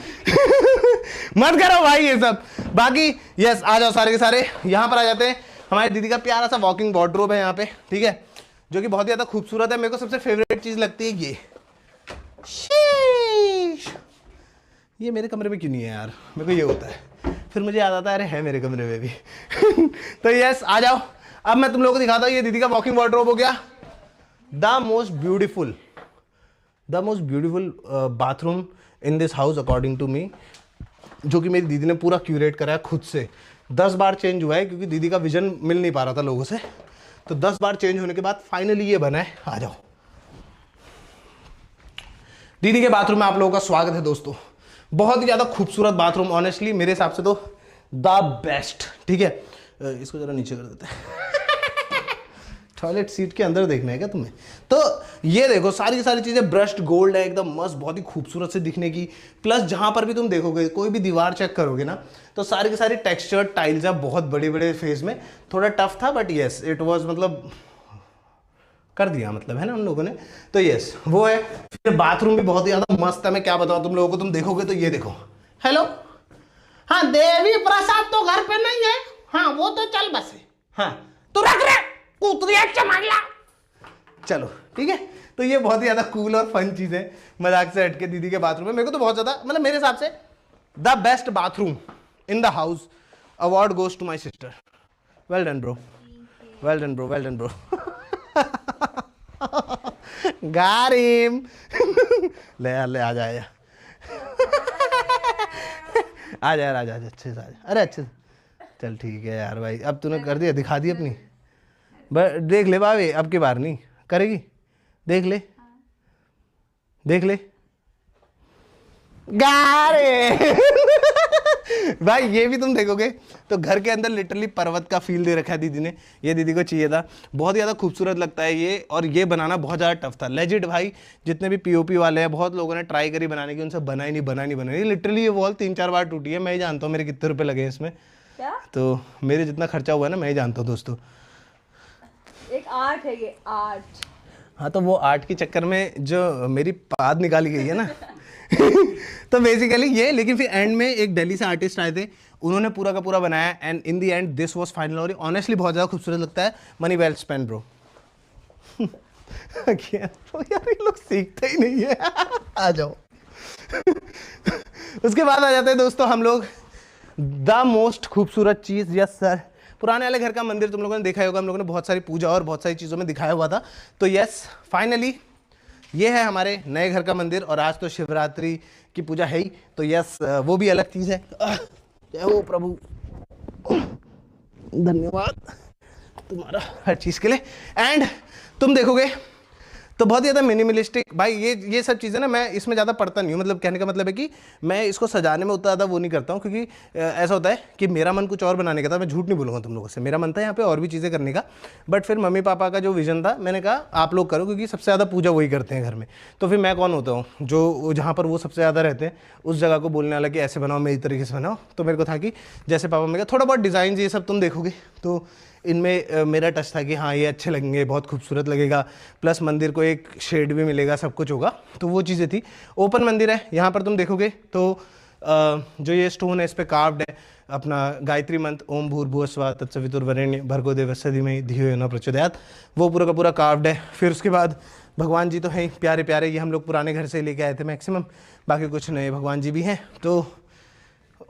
मत करो भाई ये सब। बाकी यस, आ जाओ सारे के सारे, यहाँ पर आ जाते हैं। हमारी दीदी का प्यारा सा वॉकिंग वार्डरोब है यहाँ पे, ठीक है, जो कि बहुत ज़्यादा खूबसूरत है। मेरे को सबसे फेवरेट चीज़ लगती है ये। शीश, ये मेरे कमरे में क्यों नहीं है यार? मेरे को ये होता है, फिर मुझे याद आता है अरे है मेरे कमरे में भी। तो यस, आ जाओ। अब मैं तुम लोगों को दिखाता हूँ, ये दीदी का वॉकिंग वार्डरोब हो गया। The most beautiful bathroom in this house according to me, जो कि मेरी दीदी ने पूरा क्यूरेट करा है खुद से। 10 बार चेंज हुआ है क्योंकि दीदी का विजन मिल नहीं पा रहा था लोगों से, तो 10 बार चेंज होने के बाद फाइनली ये बना है। आ जाओ, दीदी के बाथरूम में आप लोगों का स्वागत है दोस्तों। बहुत ही ज़्यादा खूबसूरत बाथरूम, ऑनेस्टली मेरे हिसाब से तो द बेस्ट, ठीक है। इसको जरा नीचे कर देते हैं। टॉयलेट सीट के अंदर देखना है क्या तुम्हें? तो ये देखो, सारी की सारी चीज़ें ब्रश्ड गोल्ड है, एकदम मस्त, बहुत ही खूबसूरत से दिखने की। प्लस जहाँ पर भी तुम देखोगे, कोई भी दीवार चेक करोगे ना, तो सारी की सारी टेक्सचर्ड टाइल्स है, बहुत बड़े बड़े फेज में। थोड़ा टफ था बट येस इट वाज, मतलब कर दिया, मतलब है ना उन लोगों ने। तो यस वो है। फिर बाथरूम भी बहुत ही ज़्यादा मस्त है, मैं क्या बताऊँ तुम लोगों को, तुम देखोगे तो ये देखो। हेलो, हाँ देवी प्रसाद तो घर पे नहीं है, हाँ वो तो चल बसे, हाँ तू रख रहे चलो ठीक है। तो ये बहुत ही ज़्यादा कूल और फन चीज़ है, मजाक से हटके दीदी के बाथरूम में। मेरे को तो बहुत ज़्यादा, मतलब मेरे हिसाब से the best bathroom in the house. Award goes to my sister. Well done bro, well done bro, well done bro. गारिम। ले यार, ले आ जा, आ जा यार, आ जा अच्छे से आ जा। अरे अच्छे से चल, ठीक है यार भाई, अब तूने कर दिया, दिखा दी अपनी। देख ले भाभी, अब की बार नहीं करेगी, देख ले, देख ले। गारे। भाई ये भी तुम देखोगे तो घर के अंदर लिटरली पर्वत का फील दे रखा है दीदी ने। ये दीदी को चाहिए था, बहुत ज़्यादा खूबसूरत लगता है ये। और ये बनाना बहुत ज़्यादा टफ था, लेजिट भाई। जितने भी पीओपी वाले हैं, बहुत लोगों ने ट्राई करी बनाने की, उनसे बना ही नहीं। लिटरली ये वॉल 3-4 बार टूटी है। मैं ही जानता हूँ मेरे कितने रुपए लगे इसमें। क्या? तो मेरे जितना खर्चा हुआ है ना, मैं ही जानता हूँ दोस्तों। एक आर्ट है ये, आर्ट। हाँ, तो वो आर्ट के चक्कर में जो मेरी पाद निकाली गई है ना। तो बेसिकली ये, लेकिन फिर एंड में एक दिल्ली से आर्टिस्ट आए थे, उन्होंने पूरा का पूरा बनाया and in the and this was final. और ऑनेस्टली बहुत ज़्यादा खूबसूरत लगता है। Money well spend bro. यार ये लोग सीखते ही नहीं है। आ जाओ। उसके बाद आ जाते हैं दोस्तों हम लोग द मोस्ट खूबसूरत चीज़। यस सर, पुराने वाले घर का मंदिर तुम लोगों ने देखा होगा, हम लोगों ने बहुत सारी पूजा और बहुत सारी चीज़ों में दिखाया हुआ था। तो यस फाइनली ये है हमारे नए घर का मंदिर। और आज तो शिवरात्रि की पूजा है ही, तो यस वो भी अलग चीज़ है। जय हो प्रभु, धन्यवाद तुम्हारा हर चीज़ के लिए। एंड तुम देखोगे तो बहुत ज़्यादा मिनिमलिस्टिक भाई, ये सब चीज़ें ना, मैं इसमें ज़्यादा पढ़ता नहीं हूँ। मतलब कहने का मतलब है कि मैं इसको सजाने में उतना ज़्यादा वो नहीं करता हूँ, क्योंकि ऐसा होता है कि मेरा मन कुछ और बनाने का था। मैं झूठ नहीं बोलूँगा तुम लोगों से, मेरा मन था यहाँ पे और भी चीज़ें करने का। बट फिर मम्मी पापा का जो विजन था, मैंने कहा आप लोग करो, क्योंकि सबसे ज़्यादा पूजा वही करते हैं घर में। तो फिर मैं कौन होता हूँ जो जहाँ पर वो सबसे ज़्यादा रहते हैं उस जगह को बोलने वाला कि ऐसे बनाओ, मेरी तरीके से बनाओ। तो मेरे को था कि जैसे पापा ने कहा थोड़ा बहुत डिज़ाइन ये सब तुम देखोगे तो इनमें मेरा टच था कि हाँ ये अच्छे लगेंगे, बहुत खूबसूरत लगेगा, प्लस मंदिर को एक शेड भी मिलेगा, सब कुछ होगा। तो वो चीज़ें थी। ओपन मंदिर है, यहाँ पर तुम देखोगे तो जो ये स्टोन है इस पर कार्व्ड है अपना गायत्री मंत्र, ओम भूर्भुवः स्वः तत्सवितुर्वरेण्यं भर्गो देवस्य धीमहि धियो यो नः प्रचोदयात्, वो पूरा का पूरा कार्व्ड है। फिर उसके बाद भगवान जी तो हैं प्यारे प्यारे, ये हम लोग पुराने घर से लेके आए थे मैक्सिमम, बाकी कुछ नए भगवान जी भी हैं। तो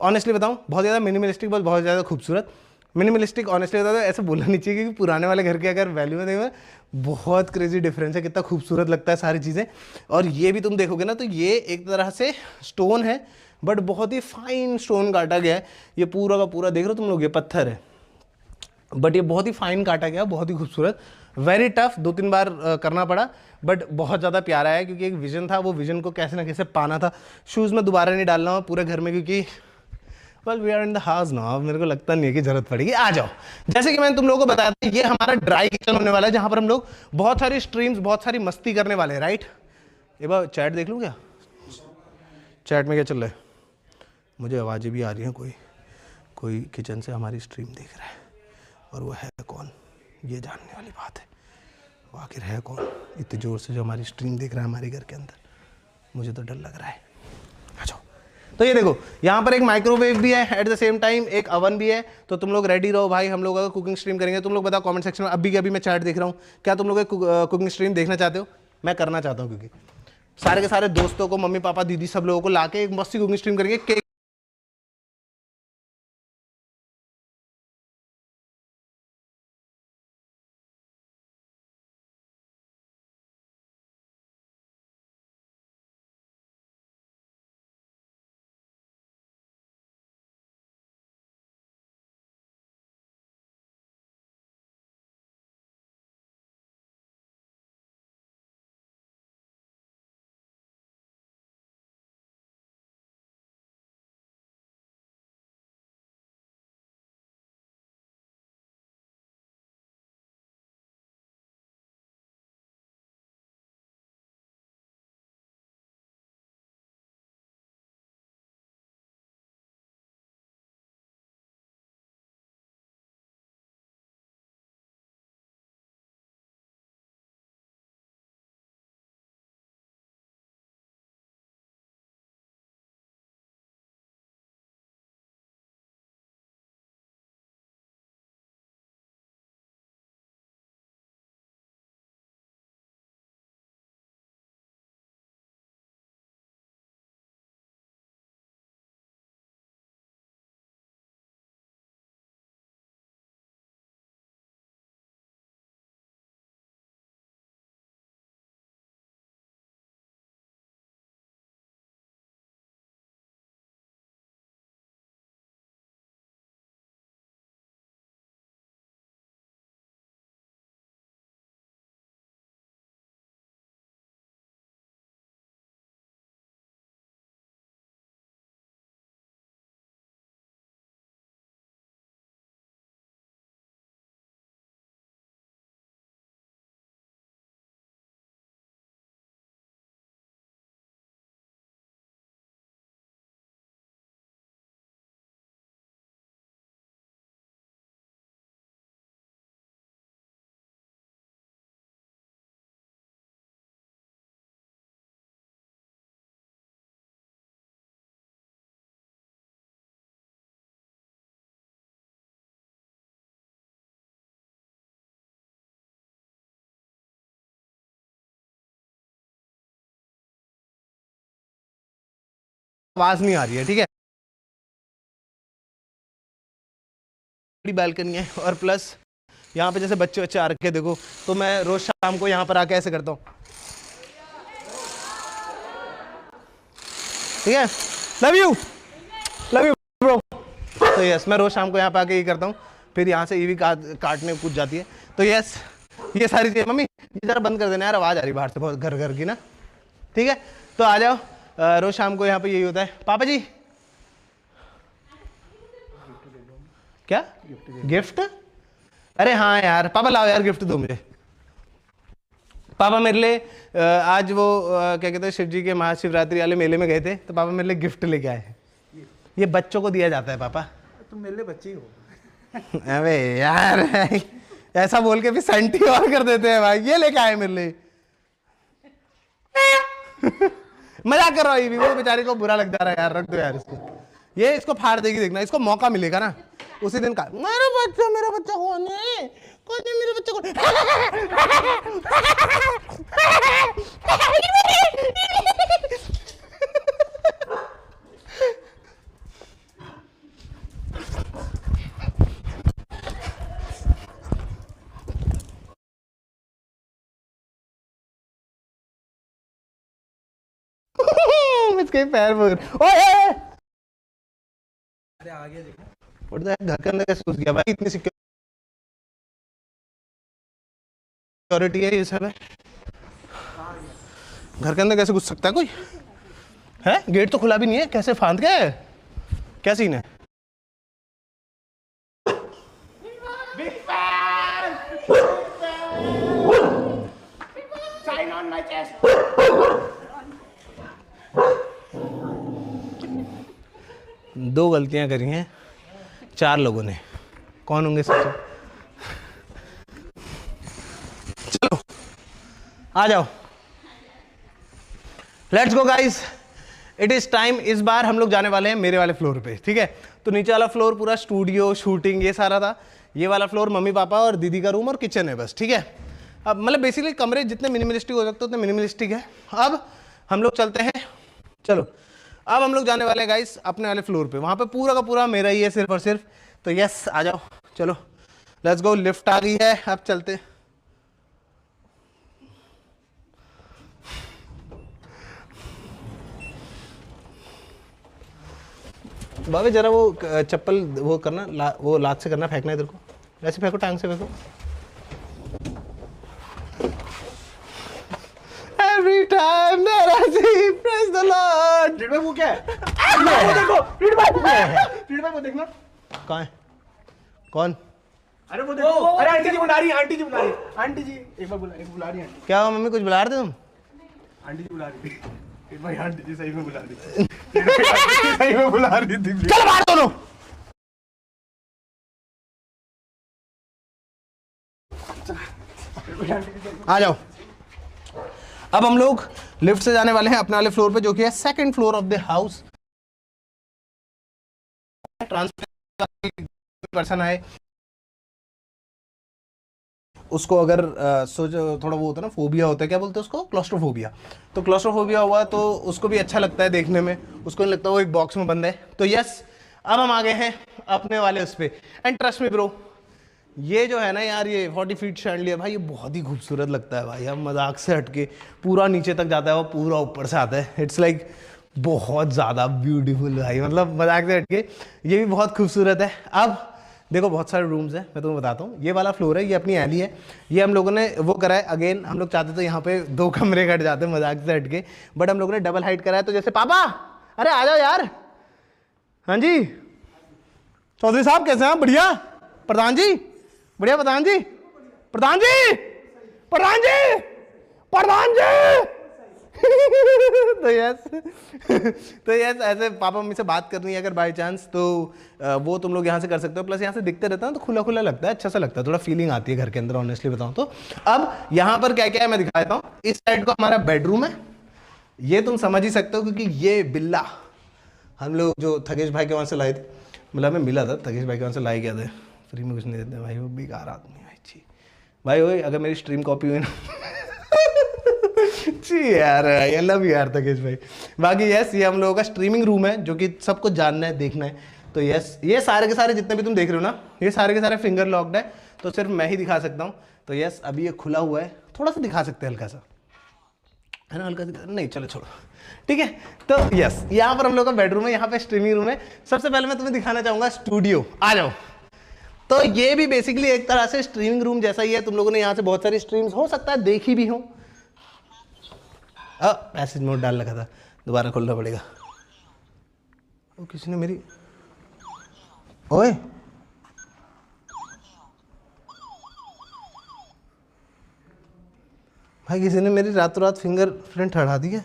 ऑनेस्टली बताऊँ बहुत ज़्यादा मिनिमलिस्टिक, बहुत ज़्यादा खूबसूरत। मिनिमलिस्टिक ऑनेस्टली बताओ तो ऐसे बोलना नहीं चाहिए, क्योंकि पुराने वाले घर के अगर वैल्यू में देखो बहुत क्रेजी डिफरेंस है, कितना खूबसूरत लगता है सारी चीज़ें। और ये भी तुम देखोगे ना तो ये एक तरह से स्टोन है, बट बहुत ही फाइन स्टोन काटा गया है। ये पूरा का पूरा देख रहे हो तुम लोग, ये पत्थर है बट ये बहुत ही फाइन काटा गया, बहुत ही खूबसूरत। वेरी टफ, 2-3 बार करना पड़ा, बट बहुत ज़्यादा प्यारा है, क्योंकि एक विजन था, वो विजन को कैसे ना कैसे पाना था। शूज़ में दोबारा नहीं डालना हो पूरे घर में, क्योंकि well we are in the house now, मेरे को लगता नहीं है कि जरूरत पड़ेगी। आ जाओ, जैसे कि मैंने तुम लोगों को बताया था, ये हमारा ड्राई किचन होने वाला है, जहाँ पर हम लोग बहुत सारी स्ट्रीम्स, बहुत सारी मस्ती करने वाले हैं, राइट। ये बार चैट देख लूँ क्या, चैट में क्या चल रहा है। मुझे आवाज़ें भी आ रही हैं, कोई किचन से हमारी स्ट्रीम देख रहा है, और वो है कौन ये जानने वाली बात है। वो आखिर है कौन इतनी ज़ोर से जो हमारी स्ट्रीम देख रहा है हमारे घर के अंदर? मुझे तो डर लग रहा है। अच्छा, तो ये देखो यहाँ पर एक माइक्रोवेव भी है, एट द सेम टाइम एक अवन भी है। तो तुम लोग रेडी रहो भाई, हम लोग अगर कुकिंग स्ट्रीम करेंगे। तुम लोग बताओ कमेंट सेक्शन में, अभी के अभी मैं चैट देख रहा हूँ, क्या तुम लोग कुकिंग स्ट्रीम देखना चाहते हो? मैं करना चाहता हूँ, क्योंकि सारे के सारे दोस्तों को, मम्मी पापा दीदी सब लोगों को लाके एक मस्ती कुकिंग स्ट्रीम करेंगे। केक आवाज नहीं आ रही है, ठीक है। बड़ी बालकनी है, और प्लस यहाँ पे जैसे बच्चे आ रखे देखो, तो मैं रोज शाम को यहाँ पर आके ऐसे करता हूँ, ठीक है। Love you bro. तो यस, मैं रोज शाम को यहाँ पे आके ये करता हूँ, फिर यहाँ से ईवी काटने कूद जाती है। तो यस, ये सारी चीजें। मम्मी ये जरा बंद कर देना यार, आवाज आ रही बाहर से बहुत घर की ना, ठीक है। तो आ जाओ, रोज शाम को यहाँ पे यही होता है। पापा जी क्या गिफ्ट? अरे हाँ यार, पापा लाओ यार गिफ्ट दो मुझे। पापा मेरे लिए आज वो क्या कहते हैं, शिव जी के महाशिवरात्रि वाले मेले में गए थे, तो पापा मेरे लिए गिफ्ट लेके आए। ये बच्चों को दिया जाता है पापा। तुम मेरे लिए बच्चे ही हो। अबे यार ऐसा बोल के भी सेंटी और कर देते हैं भाई। ये लेके आए मेरे लिए। मजाक कर रहा हूँ, वो बेचारे को बुरा लग जा रहा है यार। रख दो यार इसको, ये इसको फाड़ देगी, देखना इसको मौका मिलेगा ना उसी दिन का। मेरा बच्चा कौन है? कौन है मेरा बच्चा? कौन? इसके पैर ओए अरे आगे देखो, घर के अंदर कैसे घुस गया भाई? इतनी सिक्योरिटी है, ये सब है। घर के अंदर कैसे घुस सकता है कोई? है गेट तो खुला भी नहीं है, कैसे फांद के? क्या सीन है? Sign on my chest. 2 गलतियां करी हैं 4 लोगों ने। कौन होंगे सोचो? चलो आ जाओ, let's go guys, it is time. इस बार हम लोग जाने वाले हैं मेरे वाले फ्लोर पे, ठीक है? तो नीचे वाला फ्लोर पूरा स्टूडियो, शूटिंग, ये सारा था। ये वाला फ्लोर मम्मी पापा और दीदी का रूम और किचन है बस, ठीक है? अब मतलब बेसिकली कमरे जितने मिनिमलिस्टिक हो सकते उतने मिनिमलिस्टिक है। अब हम लोग चलते हैं, चलो अब हम लोग जाने वाले हैं गाइस अपने वाले फ्लोर पे। वहां पे पूरा का पूरा मेरा ही है सिर्फ और सिर्फ। तो यस आ जाओ, चलो लेट्स गो। लिफ्ट आ गई है, अब चलते। बाबे जरा वो चप्पल वो करना, वो लात से करना, फेंकना इधर को, ऐसे फेंको, टांग से फेंको। Every time that I see, praise the Lord. Read भाई वो क्या है? वो देखो, रीड भाई वो देखना। कहाँ है? कौन? अरे वो देखो, अरे आंटी जी बुला रही है, आंटी जी बुला रही है, आंटी जी एक बार बुला रही है आंटी। क्या हुआ मम्मी, कुछ बुला रहे थे तुम? आंटी जी बुला रही थी। रीड भाई आंटी जी सही में बुला रही थी। सही में बुला रही थी। चल बाहर दोनों। आ जाओ। अब हम लोग लिफ्ट से जाने वाले हैं अपने वाले फ्लोर पे, जो कि है 2nd floor of the house. Person आए उसको अगर सोचो थोड़ा वो होता है ना, फोबिया होता है, क्या बोलते हैं उसको, क्लॉस्ट्रोफोबिया। तो क्लॉस्ट्रोफोबिया हुआ तो उसको भी अच्छा लगता है देखने में, उसको नहीं लगता वो एक बॉक्स में बंद है। तो यस अब हम आ गए हैं अपने वाले उस पे। एंड ट्रस्ट मी ब्रो, ये जो है ना यार, ये 40 फीट शैंडलियर भाई, ये बहुत ही खूबसूरत लगता है भाई। हम मजाक से हटके पूरा नीचे तक जाता है, वो पूरा ऊपर से आता है। इट्स लाइक बहुत ज़्यादा ब्यूटीफुल भाई, मतलब मजाक से हटके ये भी बहुत खूबसूरत है। अब देखो बहुत सारे रूम्स हैं, मैं तुम्हें बताता हूँ। ये वाला फ्लोर है, ये अपनी एली है, ये हम लोगों ने वो करा है। अगेन हम लोग चाहते तो यहाँ पे 2 कमरे कट जाते मजाक से हटके, बट हम लोगों ने डबल हाइट करा है। तो जैसे पापा, अरे आ जाओ यार। हाँ जी चौधरी साहब कैसे हैं? बढ़िया। प्रधान जी बढ़िया। प्रधान जी, प्रधान जी, प्रधान जी, प्रधान जी। तो यस ऐसे पापा मम्मी से बात करनी है अगर बाय चांस, तो वो तुम लोग यहाँ से कर सकते हो। प्लस यहाँ से दिखते रहता है तो खुला खुला लगता है, अच्छा सा लगता है, थोड़ा फीलिंग आती है घर के अंदर, ऑनेस्टली बताऊँ तो। अब यहाँ पर क्या क्या है मैं दिखा देता हूँ। इस साइड को हमारा बेडरूम है, ये तुम समझ ही सकते हो क्योंकि ये बिल्ला हम लोग जो थकेश भाई के वहाँ से लाए थे, मतलब हमें मिला था, थकेश भाई के वहाँ से लाए गया थे। फ्री में कुछ नहीं देते भाई, वो बेकार आदमी है जी भाई। ओए अगर मेरी स्ट्रीम कॉपी हुई ना जी यार, आई लव यू यार थकेश भाई। बाकी यस ये हम लोगों का स्ट्रीमिंग रूम है जो कि सबको जानना है, देखना है। तो यस ये सारे के सारे जितने भी तुम देख रहे हो ना, ये सारे के सारे फिंगर लॉक्ड है, तो सिर्फ मैं ही दिखा सकता हूँ। तो यस अभी ये खुला हुआ है, थोड़ा सा दिखा सकते हैं हल्का सा, है ना, हल्का सा नहीं, चलो छोड़ो, ठीक है। तो यस यहाँ पर हम लोग का बेडरूम है, यहाँ पे स्ट्रीमिंग रूम है। सबसे पहले मैं तुम्हें दिखाना चाहूंगा स्टूडियो, आ जाओ। तो ये भी बेसिकली एक तरह से स्ट्रीमिंग रूम जैसा ही है। तुम लोगों ने यहाँ से बहुत सारी स्ट्रीम्स हो सकता है देखी भी हो। मैसेज मोड डाल रखा था, दोबारा खोलना पड़ेगा। वो किसी ने मेरी, ओए भाई किसी ने मेरी रातों रात फिंगरप्रिंट हटा दी है।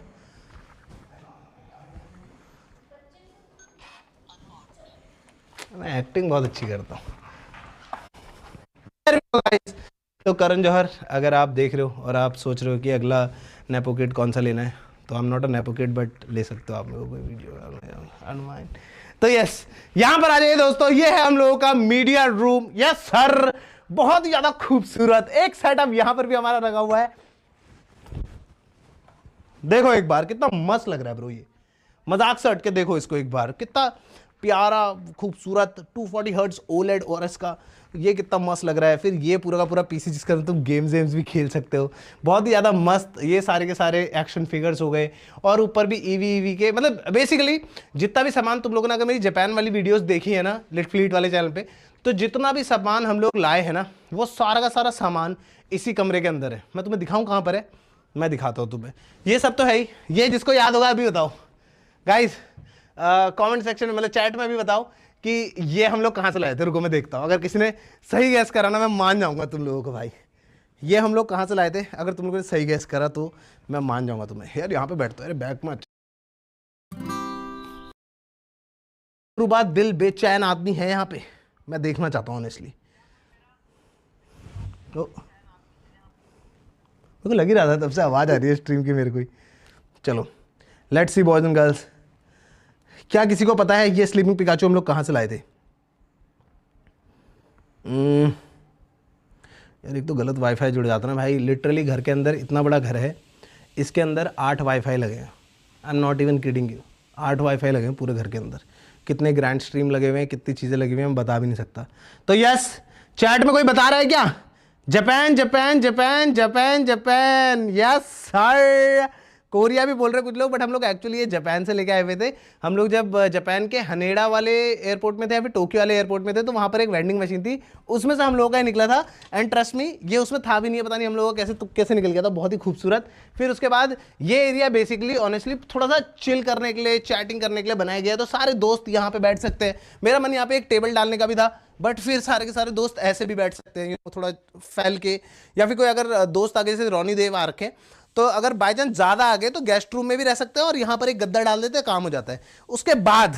मैं एक्टिंग बहुत अच्छी करता हूँ। तो करण जौहर अगर आप देख रहे हो और आप सोच रहे हो कि अगला नेपो किड कौन सा लेना है, तो I am not a nepo kid but ले सकते हो आप लोगों को वीडियो। तो यस यहाँ पर आ जाइए दोस्तों, ये है हम लोगों का मीडिया रूम। यस सर, बहुत ही ज्यादा खूबसूरत एक सेटअप यहाँ पर भी हमारा लगा हुआ है। देखो एक बार कितना मस्त लग रहा है ब्रो, ये मजाक से हटके देखो इसको एक बार, कितना प्यारा खूबसूरत 240 हर्ट्ज ओलेड ORS का, ये कितना मस्त लग रहा है। फिर ये पूरा का पूरा पीसी जिसका तुम गेम्स भी खेल सकते हो, बहुत ही ज़्यादा मस्त। ये सारे के सारे एक्शन फिगर्स हो गए, और ऊपर भी ईवी के, मतलब बेसिकली जितना भी सामान तुम लोगों ने, अगर मेरी जापान वाली वीडियोस देखी है ना लिट फ्लीट वाले चैनल पे, तो जितना भी सामान हम लोग लाए हैं ना, वो सारा का सारा सामान इसी कमरे के अंदर है। मैं तुम्हें दिखाऊँ कहाँ पर है, मैं दिखाता हूँ तुम्हें। ये सब तो है ही, ये जिसको याद होगा अभी बताओ गाइज, कमेंट सेक्शन में, मतलब चैट में भी बताओ कि ये हम लोग कहाँ से लाए थे। रुको मैं देखता हूँ, अगर किसी ने सही गैस करा ना मैं मान जाऊँगा तुम लोगों को भाई। ये हम लोग कहाँ से लाए थे, अगर तुम लोगों ने सही गैस करा तो मैं मान जाऊँगा तुम्हें। यार यहाँ पे बैठता है बैक में बाद दिल बेचैन आदमी है यहाँ पे, मैं देखना चाहता हूँ ऑनेस्टली। तो मेरे को लग ही रहा था तब से आवाज़ आ रही है स्ट्रीम की मेरे को ही। चलो let's see boys and girls, क्या किसी को पता है ये स्लीपिंग पिकाचू हम लोग कहाँ से लाए थे? यार एक तो गलत वाईफाई जुड़ जाता ना भाई, लिटरली घर के अंदर इतना बड़ा घर है, इसके अंदर 8 वाईफाई लगे हैं। I am not even kidding you, 8 wifi लगे हैं पूरे घर के अंदर। कितने ग्रैंड स्ट्रीम लगे हुए हैं, कितनी चीज़ें लगी हुई हैं, मैं बता भी नहीं सकता। तो यस, चैट में कोई बता रहा है क्या? Japan Japan Japan Japan Japan, yes sir. Korea भी बोल रहे कुछ लोग, बट हम लोग एक्चुअली ये जापान से लेके आए हुए थे। हम लोग जब जापान के हनेडा वाले एयरपोर्ट में थे या फिर टोक्यो वाले एयरपोर्ट में थे, तो वहाँ पर एक वेंडिंग मशीन थी, उसमें से हम लोगों का ही निकला था। एंड ट्रस्ट मी, ये उसमें था भी नहीं, पता नहीं हम लोगों का कैसे तुक्के से निकल गया था, बहुत ही खूबसूरत। फिर उसके बाद ये एरिया बेसिकली ऑनेस्टली थोड़ा सा चिल करने के लिए, चैटिंग करने के लिए बनाया गया, तो सारे दोस्त यहाँ पे बैठ सकते हैं। मेरा मन यहाँ पे एक टेबल डालने का भी था, बट फिर सारे के सारे दोस्त ऐसे भी बैठ सकते हैं थोड़ा फैल के, या फिर कोई अगर दोस्त आगे से रोनी देव आ रखे तो अगर बाई चांस ज़्यादा आ गए तो गेस्ट रूम में भी रह सकते हैं और यहाँ पर एक गद्दा डाल देते हैं, काम हो जाता है। उसके बाद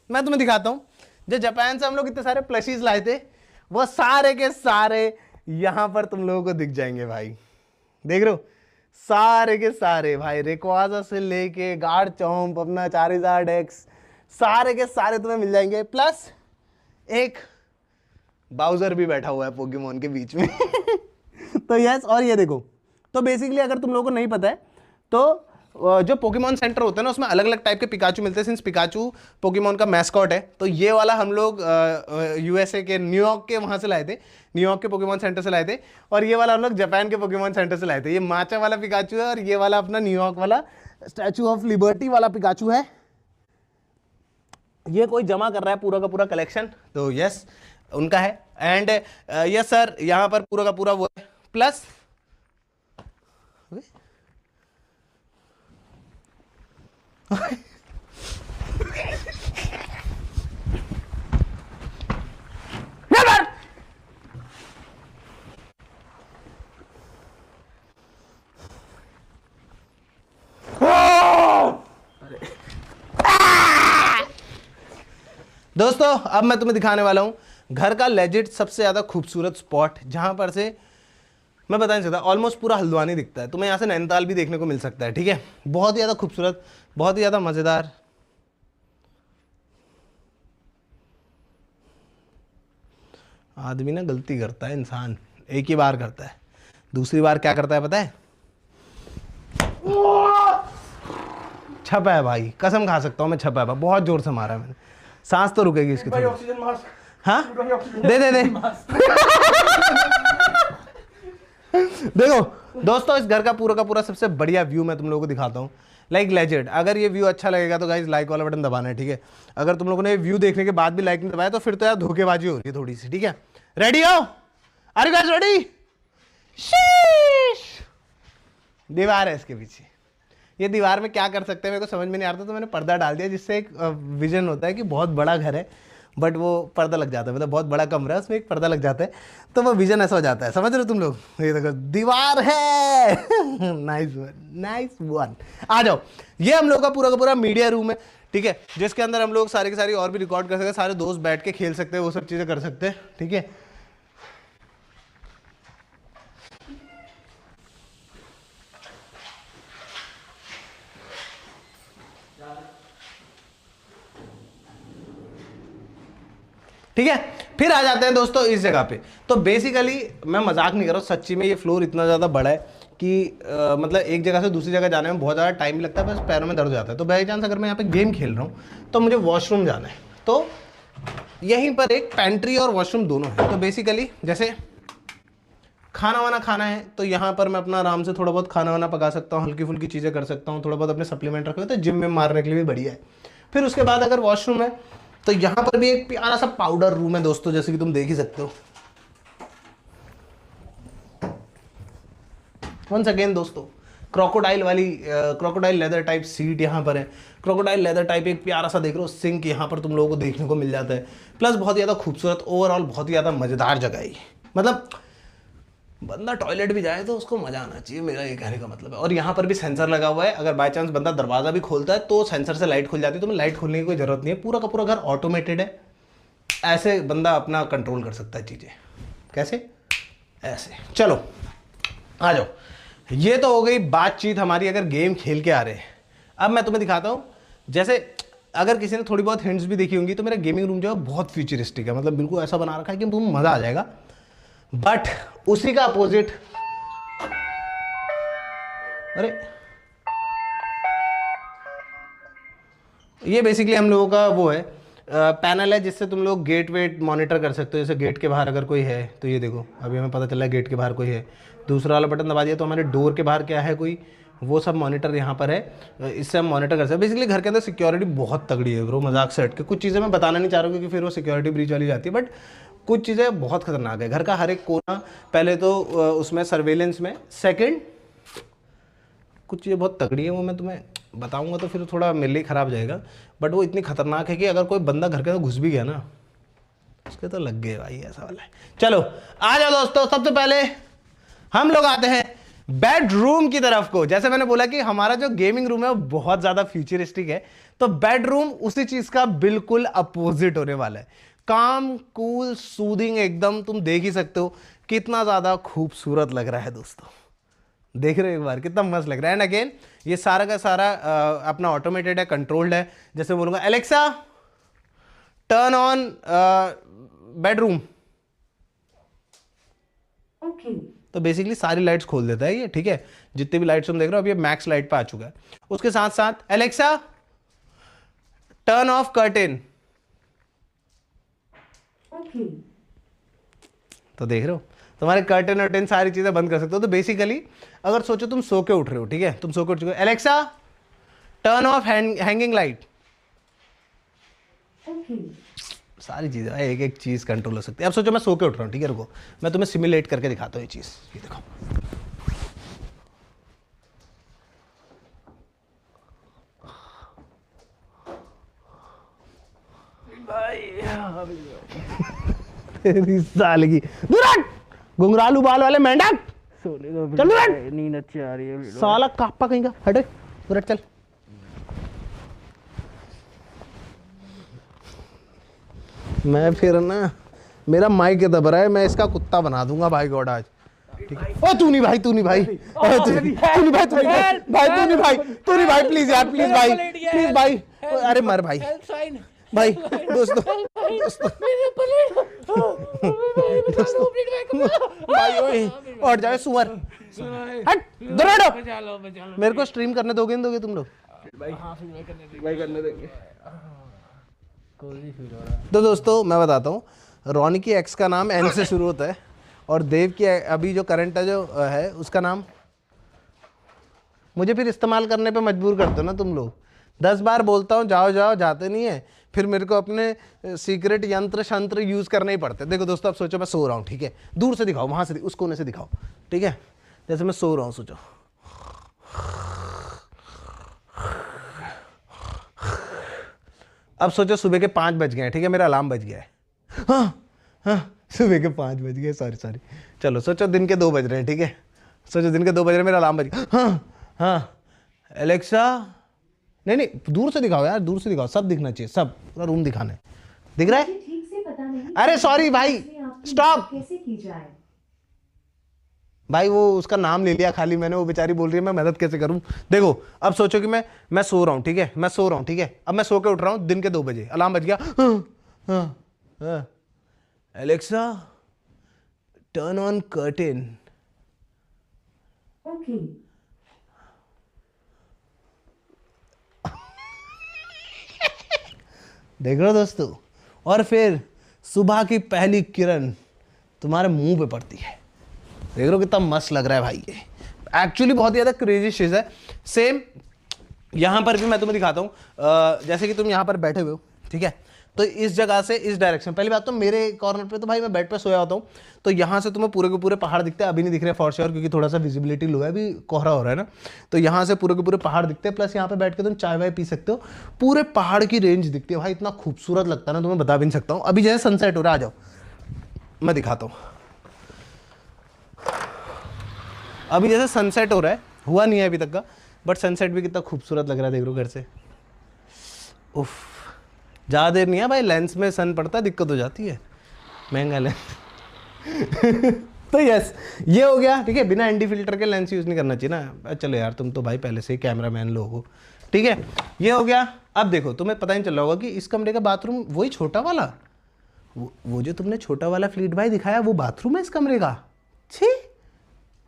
मैं तुम्हें दिखाता हूँ, जो जापान से हम लोग इतने सारे प्लशीज लाए थे, वो सारे के सारे यहाँ पर तुम लोगों को दिख जाएंगे भाई। देख रहे हो, सारे के सारे भाई, रेक्वाजा से लेके गार्ड चौंप, अपना चारिज़ार्ड एक्स, सारे के सारे तुम्हें मिल जाएंगे। प्लस एक बाउजर भी बैठा हुआ है पोकेमॉन के बीच में तो यस, और ये देखो, तो बेसिकली अगर तुम लोगों को नहीं पता है तो जो पोकेमॉन सेंटर होता है ना, उसमें अलग अलग टाइप के पिकाचू मिलते हैं। सिंस पिकाचू पोकेमॉन का मैस्कॉट है, तो ये वाला हम लोग यूएसए के न्यूयॉर्क के वहाँ से लाए थे, न्यूयॉर्क के पोकेमॉन सेंटर से लाए थे। और ये वाला हम लोग जापान के पोकेमॉन सेंटर से लाए थे। ये माचा वाला पिकाचू है और ये वाला अपना न्यूयॉर्क वाला स्टैचू ऑफ लिबर्टी वाला पिकाचू है। ये कोई जमा कर रहा है पूरा का पूरा कलेक्शन, तो यस उनका है। एंड यस सर, यहाँ पर पूरा का पूरा वो है। प्लस दोस्तों अब मैं तुम्हें दिखाने वाला हूं घर का लेजिट सबसे ज्यादा खूबसूरत स्पॉट, जहां पर से मैं बता नहीं सकता, ऑलमोस्ट पूरा हल्द्वानी दिखता है। तुम्हें यहाँ से नैनीताल भी देखने को मिल सकता है, ठीक है। बहुत ही ज़्यादा खूबसूरत, बहुत ही ज़्यादा मज़ेदार। आदमी ना गलती करता है, इंसान एक ही बार करता है, दूसरी बार क्या करता है पता है? छपा है भाई, कसम खा सकता हूँ मैं, छपा है। बहुत जोर से मारा है मैंने, सांस तो रुकेगी इसकी थोड़ी। ऑक्सीजन मास्क, हाँ दे दे दे देखो दोस्तों, इस घर का पूरा सबसे बढ़िया व्यू मैं तुम लोगों को दिखाता हूँ, लाइक लेजेंड। अगर ये व्यू अच्छा लगेगा तो गाइस लाइक वाला बटन दबाना है, ठीक है। अगर तुम लोगों ने व्यू देखने के बाद भी लाइक नहीं दबाया तो फिर तो यार धोखेबाजी हो रही है थोड़ी सी, ठीक है। रेडी हो? Are you guys ready? शीश, दीवार है इसके पीछे। ये दीवार में क्या कर सकते हैं मेरे को समझ में नहीं आ रहा था, तो मैंने पर्दा डाल दिया, जिससे एक विजन होता है कि बहुत बड़ा घर है, बट वो पर्दा लग जाता है, मतलब बहुत बड़ा कमरा है, उसमें एक पर्दा लग जाता है, तो वो विजन ऐसा हो जाता है। समझ रहे हो तुम लोग? ये देखो दीवार है नाइस वन, नाइस वन। आ जाओ, ये हम लोग का पूरा मीडिया रूम है, ठीक है, जिसके अंदर हम लोग सारी की सारी और भी रिकॉर्ड कर सकते हैं, सारे दोस्त बैठ के खेल सकते हैं, वो सब चीज़ें कर सकते हैं, ठीक है। ठीक है, फिर आ जाते हैं दोस्तों इस जगह पे। तो बेसिकली मैं मजाक नहीं कर रहा हूँ, सच्ची में ये फ्लोर इतना ज़्यादा बड़ा है कि मतलब एक जगह से दूसरी जगह जाने में बहुत ज़्यादा टाइम भी लगता है, बस पैरों में दर्द हो जाता है। तो बाई चांस अगर मैं यहाँ पे गेम खेल रहा हूँ तो मुझे वॉशरूम जाना है, तो यहीं पर एक पेंट्री और वॉशरूम दोनों है। तो बेसिकली जैसे खाना वाना खाना है तो यहाँ पर मैं अपना आराम से थोड़ा बहुत खाना वाना पका सकता हूँ, हल्की फुल्की चीज़ें कर सकता हूँ, थोड़ा बहुत अपने सप्लीमेंट रखे हुए, तो जिम में मारने के लिए भी बढ़िया है। फिर उसके बाद अगर वॉशरूम है तो यहाँ पर भी एक प्यारा सा पाउडर रूम है दोस्तों, जैसे कि तुम देख ही सकते हो। वंस अगेन दोस्तों, क्रोकोडाइल लेदर टाइप सीट यहाँ पर है, क्रोकोडाइल लेदर टाइप एक प्यारा सा देख रहे हो सिंक यहाँ पर तुम लोगों को देखने को मिल जाता है। प्लस बहुत ज़्यादा खूबसूरत, ओवरऑल बहुत ही ज़्यादा मज़ेदार जगह है। मतलब बंदा टॉयलेट भी जाए तो उसको मजा आना चाहिए, मेरा ये कहने का मतलब है। और यहाँ पर भी सेंसर लगा हुआ है, अगर बाय चांस बंदा दरवाजा भी खोलता है तो सेंसर से लाइट खुल जाती है, तो मैं लाइट खोलने की कोई जरूरत नहीं है, पूरा का पूरा घर ऑटोमेटेड है। ऐसे बंदा अपना कंट्रोल कर सकता है चीज़ें। कैसे? ऐसे। चलो आ जाओ, ये तो हो गई बातचीत हमारी अगर गेम खेल के आ रहे हैं। अब मैं तुम्हें दिखाता हूँ, जैसे अगर किसी ने थोड़ी बहुत हिंट्स भी देखी होंगी तो मेरा गेमिंग रूम जो है बहुत फ्यूचरिस्टिक है, मतलब बिल्कुल ऐसा बना रखा है कि तुम्हें मज़ा आ जाएगा। बट उसी का अपोजिट, अरे ये बेसिकली हम लोगों का वो है पैनल है जिससे तुम लोग गेट वेट मॉनिटर कर सकते हो। जैसे गेट के बाहर अगर कोई है तो ये देखो, अभी हमें पता चला है गेट के बाहर कोई है, दूसरा वाला बटन दबा दिया तो हमारे डोर के बाहर क्या है कोई, वो सब मॉनिटर यहाँ पर है, इससे हम मॉनिटर कर सकते हैं। बेसिकली घर के अंदर सिक्योरिटी बहुत तगड़ी है ब्रो, मजाक से हट के। कुछ चीज़ें मैं बताना नहीं चाह रहा हूँ क्योंकि फिर वो सिक्योरिटी ब्रीच वाली जाती है, बट कुछ चीज़ें बहुत खतरनाक है। घर का हर एक कोना, पहले तो उसमें सर्वेलेंस में, सेकेंड कुछ चीज़ें बहुत तगड़ी है, वो मैं तुम्हें बताऊंगा तो फिर थोड़ा मेरे लिए ख़राब जाएगा, बट वो इतनी खतरनाक है कि अगर कोई बंदा घर के अंदर घुस भी गया ना उसके तो लग गए भाई, ऐसा वाला है। चलो आ जाओ दोस्तों, सबसे पहले हम लोग आते हैं बेडरूम की तरफ को। जैसे मैंने बोला कि हमारा जो गेमिंग रूम है वो बहुत ज़्यादा फ्यूचरिस्टिक है, तो बेडरूम उसी चीज़ का बिल्कुल अपोजिट होने वाला है। काम, कूल, सूदिंग एकदम, तुम देख ही सकते हो कितना ज़्यादा खूबसूरत लग रहा है दोस्तों। देख रहे हो एक बार कितना मस्त लग रहा है। एंड अगेन ये सारा का सारा अपना ऑटोमेटेड है, कंट्रोल्ड है। जैसे बोलूँगा Alexa turn on bedroom, okay. तो बेसिकली सारी लाइट्स खोल देता है ये, ठीक है। जितने भी लाइट्स तुम देख रहे हो अभी ये मैक्स लाइट पे आ चुका है। उसके साथ साथ Alexa turn of curtain, okay. तो देख रहे हो तुम्हारे कर्टेन वर्टेन सारी चीजें बंद कर सकते हो। तो बेसिकली अगर सोचो तुम सो के उठ रहे हो, ठीक है, तुम सो के उठ चुके हो, Alexa turn of hanging light, okay. सारी चीजें एक एक चीज कंट्रोल हो सकती है। अब सोचो मैं सो के उठ रहा हूँ, ठीक है, रुको मैं तुम्हें सिमुलेट करके दिखाता हूँ ये चीज। ये देखो तेरी साल की घुंघरालू बाल वाले मेंढक, चल नींद अच्छी आ रही है। साला कापा कहीं का, हटे उरट चल। मैं फिर ना मेरा माइक दब रहा है, मैं इसका कुत्ता बना दूंगा भाई गॉड आज, ठीक है। ओ तू नहीं भाई, तू नहीं भाई, तू नहीं भाई, तू नहीं भाई, तू नहीं भाई, तू नहीं भाई, प्लीज यार, प्लीज भाई, प्लीज भाई, अरे मर भाई भाई, दोस्तों भाई ओए और जाए सुअर, हट दौड़ो। मेरे को स्ट्रीम करने दोगे नहीं दोगे तुम लोग? भाई करने देंगे। तो दोस्तों मैं बताता हूँ, रोनी की एक्स का नाम एन से शुरू होता है और देव की अभी जो करंट है जो है उसका नाम, मुझे फिर इस्तेमाल करने पे मजबूर करते हो ना तुम लोग। 10 बार बोलता हूँ जाओ जाओ, जाते नहीं है, फिर मेरे को अपने सीक्रेट यंत्र शंत्र यूज करने ही पड़ते। देखो दोस्तों अब सोचो मैं सो रहा हूँ, ठीक है, दूर से दिखाओ, वहां से उस कोने से दिखाओ, ठीक है, जैसे मैं सो रहा हूँ, सोचो अब सोचो सुबह के 5 बज गए हैं, ठीक है, मेरा अलार्म बज गया है, हाँ सुबह के 5 बज गए, सॉरी चलो सोचो दिन के 2 बज रहे हैं, ठीक है, सोचो दिन के 2 बज रहे हैं, मेरा अलार्म बज गया, हाँ एलेक्सा, नहीं दूर से दिखाओ यार, दूर से दिखाओ, सब दिखना चाहिए, सब पूरा रूम दिखाना है, दिख रहा है? ठीक से पता नहीं। अरे सॉरी भाई, स्टॉप कैसे की जाए? भाई वो उसका नाम ले लिया खाली मैंने, वो बेचारी बोल रही है मैं मदद कैसे करूं। देखो अब सोचो कि मैं सो रहा हूं, ठीक है, मैं सो रहा हूं, ठीक है, अब मैं सो के उठ रहा हूं दिन के 2 बजे, अलार्म बज गया, Alexa turn on curtain, okay. देख रहे हो दोस्तों, और फिर सुबह की पहली किरण तुम्हारे मुंह पे पड़ती है, देख रहे हो कितना मस्त लग रहा है भाई। ये एक्चुअली बहुत ज़्यादा क्रेजी चीज़ है। सेम यहाँ पर भी मैं तुम्हें दिखाता हूँ, जैसे कि तुम यहाँ पर बैठे हुए हो, ठीक है, तो इस जगह से इस डायरेक्शन, पहली बात तो मेरे कॉर्नर पे तो भाई मैं बेड पे सोया होता हूँ, तो यहाँ से तुम्हें पूरे के पूरे पहाड़ दिखते हैं, अभी नहीं दिख रहे फॉर श्योर क्योंकि थोड़ा सा विजिबिलिटी लो है, अभी कोहरा हो रहा है ना, तो यहाँ से पूरे के पूरे पहाड़ दिखते हैं, प्लस यहाँ पे बैठ के तुम चाय वाय पी सकते हो, पूरे पहाड़ की रेंज दिखती है भाई, इतना खूबसूरत लगता है ना, तुम्हें बता भी नहीं सकता हूँ। अभी जैसे सनसेट हो रहा है, आ जाओ मैं दिखाता हूँ। अभी जैसे सनसेट हो रहा है, हुआ नहीं है अभी तक का, बट सनसेट भी कितना खूबसूरत लग रहा है, देख लो घर से। उफ, ज़्यादा देर नहीं है भाई, लेंस में सन पड़ता है, दिक्कत हो जाती है, महंगा लेंस। तो यस, ये हो गया, ठीक है। बिना एंटी फिल्टर के लेंस यूज़ नहीं करना चाहिए ना। चलो यार, तुम तो भाई पहले से ही कैमरा मैन लोग हो, ठीक है। ये हो गया। अब देखो, तुम्हें पता नहीं चल रहा होगा कि इस कमरे का बाथरूम वही छोटा वाला, वो जो तुमने छोटा वाला फ्लीट भाई दिखाया, वो बाथरूम है इस कमरे का। छी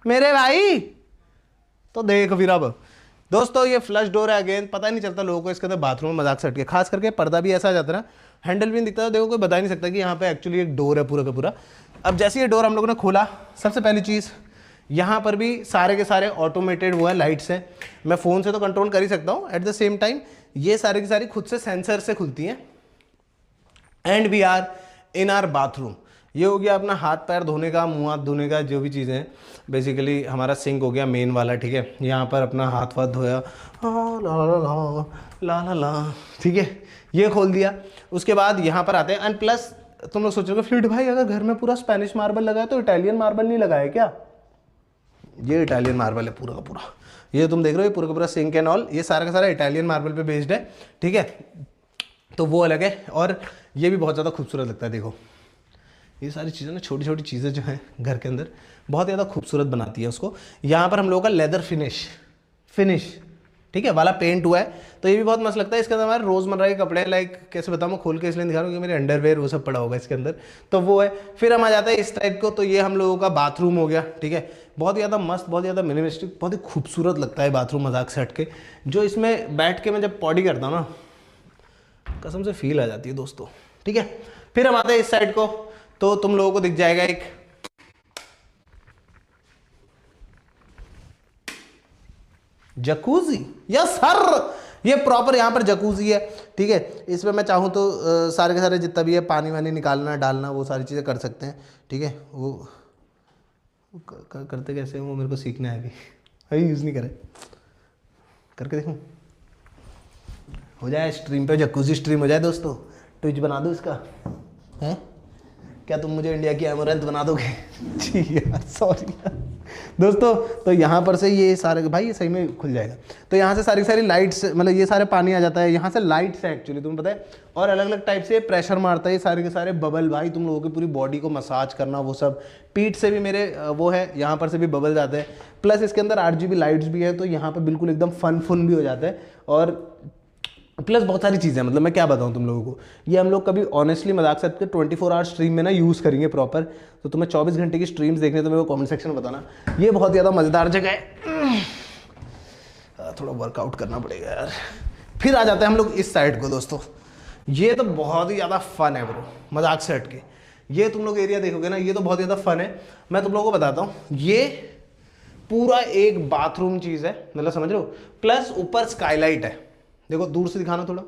मेरे भाई, तो देख फिर अब दोस्तों, ये फ्लश डोर है अगेन। पता नहीं चलता लोगों को इसके अंदर बाथरूम में मजाक से हटके, खास करके पर्दा भी ऐसा आ जाता है ना, हैंडल भी नहीं दिखता, देखो कोई बता नहीं सकता कि यहाँ पे एक्चुअली एक डोर है पूरा का पूरा। अब जैसे ये डोर हम लोगों ने खोला, सबसे पहली चीज़, यहाँ पर भी सारे के सारे ऑटोमेटेड वो है, लाइट्स हैं। मैं फ़ोन से तो कंट्रोल कर ही सकता हूँ, एट द सेम टाइम ये सारी की सारी खुद से सेंसर से खुलती हैं। And we are in our bathroom. ये हो गया अपना हाथ पैर धोने का, मुंह हाथ धोने का, जो भी चीज़ें हैं। बेसिकली हमारा सिंक हो गया मेन वाला, ठीक है। यहाँ पर अपना हाथ वाथ धोया, ला ला ला ला ला ला, ठीक है, ये खोल दिया। उसके बाद यहाँ पर आते हैं। एंड प्लस तुम लोग सोचोगे फ्लिट भाई अगर घर में पूरा स्पेनिश मार्बल लगा है तो इटालियन मार्बल नहीं लगा है क्या? ये इटालियन मार्बल है पूरा का पूरा। ये तुम देख रहे हो, ये पूरा का पूरा सिंक एंड ऑल, ये सारा का सारा इटालियन मार्बल पे बेस्ड है, ठीक है। तो वो अलग है, और ये भी बहुत ज़्यादा खूबसूरत लगता है। देखो ये सारी चीज़ें ना, छोटी छोटी चीज़ें जो हैं घर के अंदर बहुत ज़्यादा खूबसूरत बनाती है उसको। यहाँ पर हम लोगों का लेदर फिनिश ठीक है वाला पेंट हुआ है, तो ये भी बहुत मस्त लगता है। इसके अंदर हमारे रोज़मर्रा के कपड़े, लाइक कैसे बताऊँ, मैं खोल के इसलिए दिखा रहा हूँ कि मेरे अंडरवेयर वो सब पड़ा होगा इसके अंदर, तो वो है। फिर हम आ जाते हैं इस टाइप को, तो ये हम लोगों का बाथरूम हो गया, ठीक है। बहुत ज़्यादा मस्त, बहुत ज़्यादा मिनिमलिस्टिक, बहुत ही खूबसूरत लगता है बाथरूम, मजाक से हट के। जो इसमें बैठ के मैं जब पॉडी करता हूँ ना, कसम से फील आ जाती है दोस्तों, ठीक है। फिर हम आते हैं इस साइड को, तो तुम लोगों को दिख जाएगा एक जकूजी। यस सर, ये प्रॉपर यहाँ पर जकूजी है, ठीक है। इसमें मैं चाहूँ तो सारे के सारे जितना भी है पानी वानी निकालना डालना वो सारी चीज़ें कर सकते हैं, ठीक है। वो करते कैसे वो मेरे को सीखना है अभी यूज़ नहीं करे, करके देखूँ हो जाए स्ट्रीम पे, जकूजी स्ट्रीम हो जाए दोस्तों। ट्विच बना दो इसका, हैं? क्या तुम मुझे इंडिया की एमोरेंथ बना दोगे? जी यार, सॉरी यार दोस्तों। तो यहाँ पर से ये सारे, भाई ये सही में खुल जाएगा। तो यहाँ से सारी सारी लाइट्स, मतलब ये सारे पानी आ जाता है, यहाँ से लाइट्स है एक्चुअली, तुम्हें पता है। और अलग अलग टाइप से प्रेशर मारता है, ये सारे के सारे बबल, भाई तुम लोगों की पूरी बॉडी को मसाज करना, वो सब। पीठ से भी मेरे वो है, यहाँ पर से भी बबल जाते हैं। प्लस इसके अंदर RGB लाइट्स भी है, तो यहाँ पर बिल्कुल एकदम फन भी हो जाता है। और प्लस बहुत सारी चीज़ें, मतलब मैं क्या बताऊं तुम लोगों को, ये हम लोग कभी ऑनेस्टली मजाक से 24 आवर स्ट्रीम में ना यूज़ करेंगे प्रॉपर। तो तुम्हें 24 घंटे की स्ट्रीम्स देखने तो मेरे को कमेंट सेक्शन में बताना। ये बहुत ज़्यादा मज़ेदार जगह है, थोड़ा वर्कआउट करना पड़ेगा यार। फिर आ जाते हैं हम लोग इस साइड को दोस्तों। ये तो बहुत ही ज़्यादा फन है ब्रो, मजाक से हटके। ये तुम लोग एरिया देखोगे ना, ये तो बहुत ज़्यादा फन है। मैं तुम लोगों को बताता हूँ, ये पूरा एक बाथरूम चीज़ है, मतलब समझ रहे हो। प्लस ऊपर स्काईलाइट है, देखो दूर से दिखाना थोड़ा,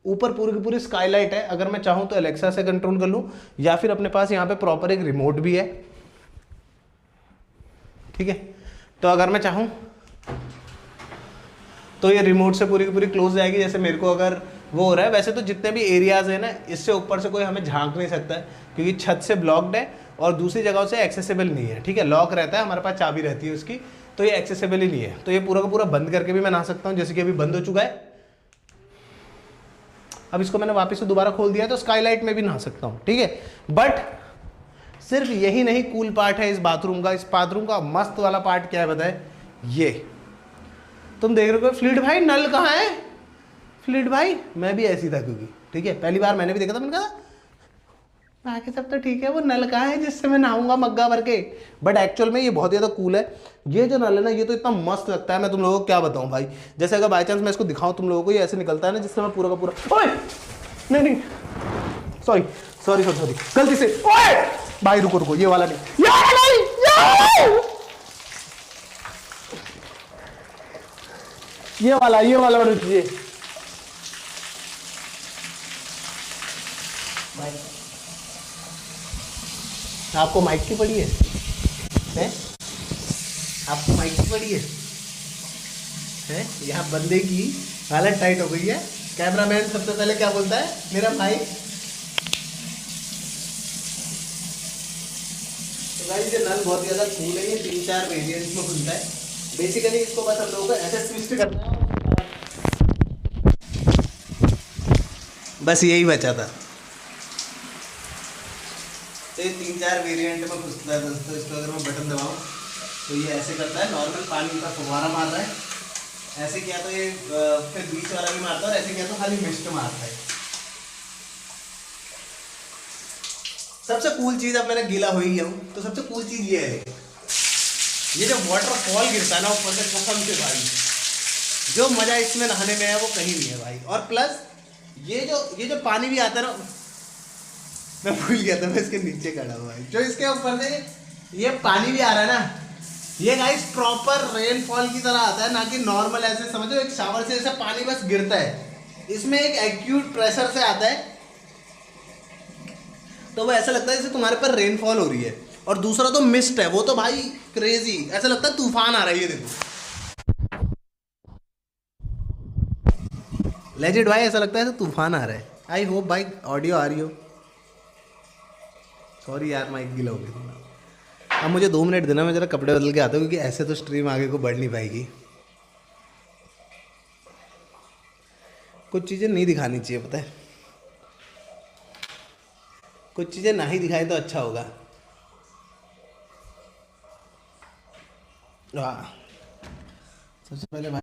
ऊपर पूरी की पूरी स्काईलाइट है। अगर मैं चाहूँ तो एलेक्सा से कंट्रोल कर लूँ, या फिर अपने पास यहाँ पे प्रॉपर एक रिमोट भी है, ठीक है। तो अगर मैं चाहूँ तो ये रिमोट से पूरी की पूरी क्लोज जाएगी। जैसे मेरे को अगर वो हो रहा है, वैसे तो जितने भी एरियाज है ना, इससे ऊपर से कोई हमें झांक नहीं सकता है, क्योंकि छत से ब्लॉक्ड है और दूसरी जगहों से एक्सेसिबल नहीं है, ठीक है। लॉक रहता है, हमारे पास चाबी रहती है उसकी, तो ये एक्सेसिबल ही नहीं है। तो ये पूरा का पूरा बंद करके भी मैं नहा सकता हूँ, जैसे कि अभी बंद हो चुका है। अब इसको मैंने वापस से दोबारा खोल दिया, तो स्काईलाइट में भी नहा सकता हूँ, ठीक है। बट सिर्फ यही नहीं कूल पार्ट है इस बाथरूम का। इस बाथरूम का मस्त वाला पार्ट क्या है बताए? ये तुम देख रहे हो फ्लिट भाई, नल कहाँ है? फ्लिट भाई मैं भी ऐसी था, क्योंकि ठीक है पहली बार मैंने भी देखा था, मैंने कहा बाकी सब तो ठीक है, वो नल कहाँ है जिससे मैं नहाऊंगा मग्गा भर के। बट एक्चुअल में ये बहुत ज़्यादा कूल है। ये जो नल है ना, ये तो इतना मस्त लगता है, मैं तुम लोगों को क्या बताऊं भाई। जैसे अगर बाई चांस मैं इसको दिखाऊं तुम लोगों को, ये ऐसे निकलता है ना, जिससे मैं पूरा का पूरा, ओए नहीं सॉरी गलती से, ओए भाई रुको ये वाला नहीं, ये वाला रुकिए भाई। आपको माइक की पड़ी है? आपको माइक की पड़ी है? यहाँ बंदे की हालत टाइट हो गई है। कैमरामैन सबसे पहले क्या बोलता है? मेरा भाई। तो गाइस ये नल बहुत ज़्यादा कूल है, ये 3-4 वेरिएंट्स में खुलता है। बेसिकली इसको बस हम लोगों को ऐसे ट्विस्ट करना है, बस यही बचा था। तो ये 3-4 वेरिएंट में खुलता है दोस्तों। इसको अगर मैं बटन दबाऊँ तो ये ऐसे करता है, नॉर्मल पानी का फुहारा मार रहा है, ऐसे किया तो ये फिर बीच वाला भी मारता है, और ऐसे किया तो खाली मिस्ट मारता है। सबसे कूल चीज़, अब मैंने गीला हो ही गया हूँ तो सबसे कूल चीज़ ये है, ये जो वाटरफॉल गिरता है ना ऊपर से, कसम से भाई जो मज़ा इसमें नहाने में है वो कहीं नहीं है भाई। और प्लस ये जो पानी भी आता है ना, मैं भूल गया था, मैं इसके नीचे खड़ा हुआ है, जो इसके ऊपर से ये पानी भी आ रहा है ना, ये गाइस प्रॉपर रेनफॉल की तरह आता है, ना कि नॉर्मल ऐसे समझो एक शावर से ऐसा पानी बस गिरता है। इसमें एक एक्यूट प्रेशर से आता है, तो वो ऐसा लगता है जैसे तुम्हारे पर रेनफॉल हो रही है। और दूसरा तो मिस्ट है, वो तो भाई क्रेजी, ऐसा लगता है तूफान आ रहा है। ये देखो लेजिट भाई, ऐसा लगता है ऐसा तूफान आ रहा है। आई होप भाई ऑडियो आ रही हो। सॉरी यार माइक गीला हो गया। अब मुझे 2 मिनट देना, मैं जरा कपड़े बदल के आता हूँ, क्योंकि ऐसे तो स्ट्रीम आगे को बढ़ नहीं पाएगी। कुछ चीज़ें नहीं दिखानी चाहिए, पता है, कुछ चीज़ें ना ही दिखाई तो अच्छा होगा। वाह, सबसे पहले भाई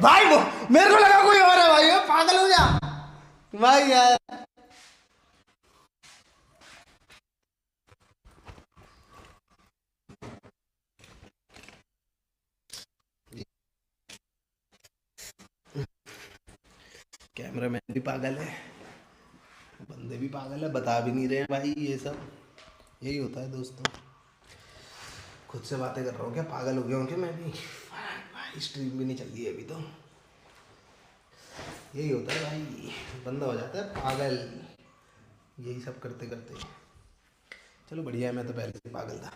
भाई वो मेरे को लगा कोई और है भाई, मैं पागल हो जा भाई यार। कैमरामैन भी पागल है, बंदे भी पागल है, बता भी नहीं रहे हैं भाई। ये सब यही होता है दोस्तों। खुद से बातें कर रहा हूँ क्या, पागल हो गया हूँ क्या मैं भी भाई। स्ट्रीम भी नहीं चल रही है अभी तो। यही होता है भाई, बंदा हो जाता है पागल यही सब करते करते। चलो बढ़िया है, मैं तो पहले से पागल था।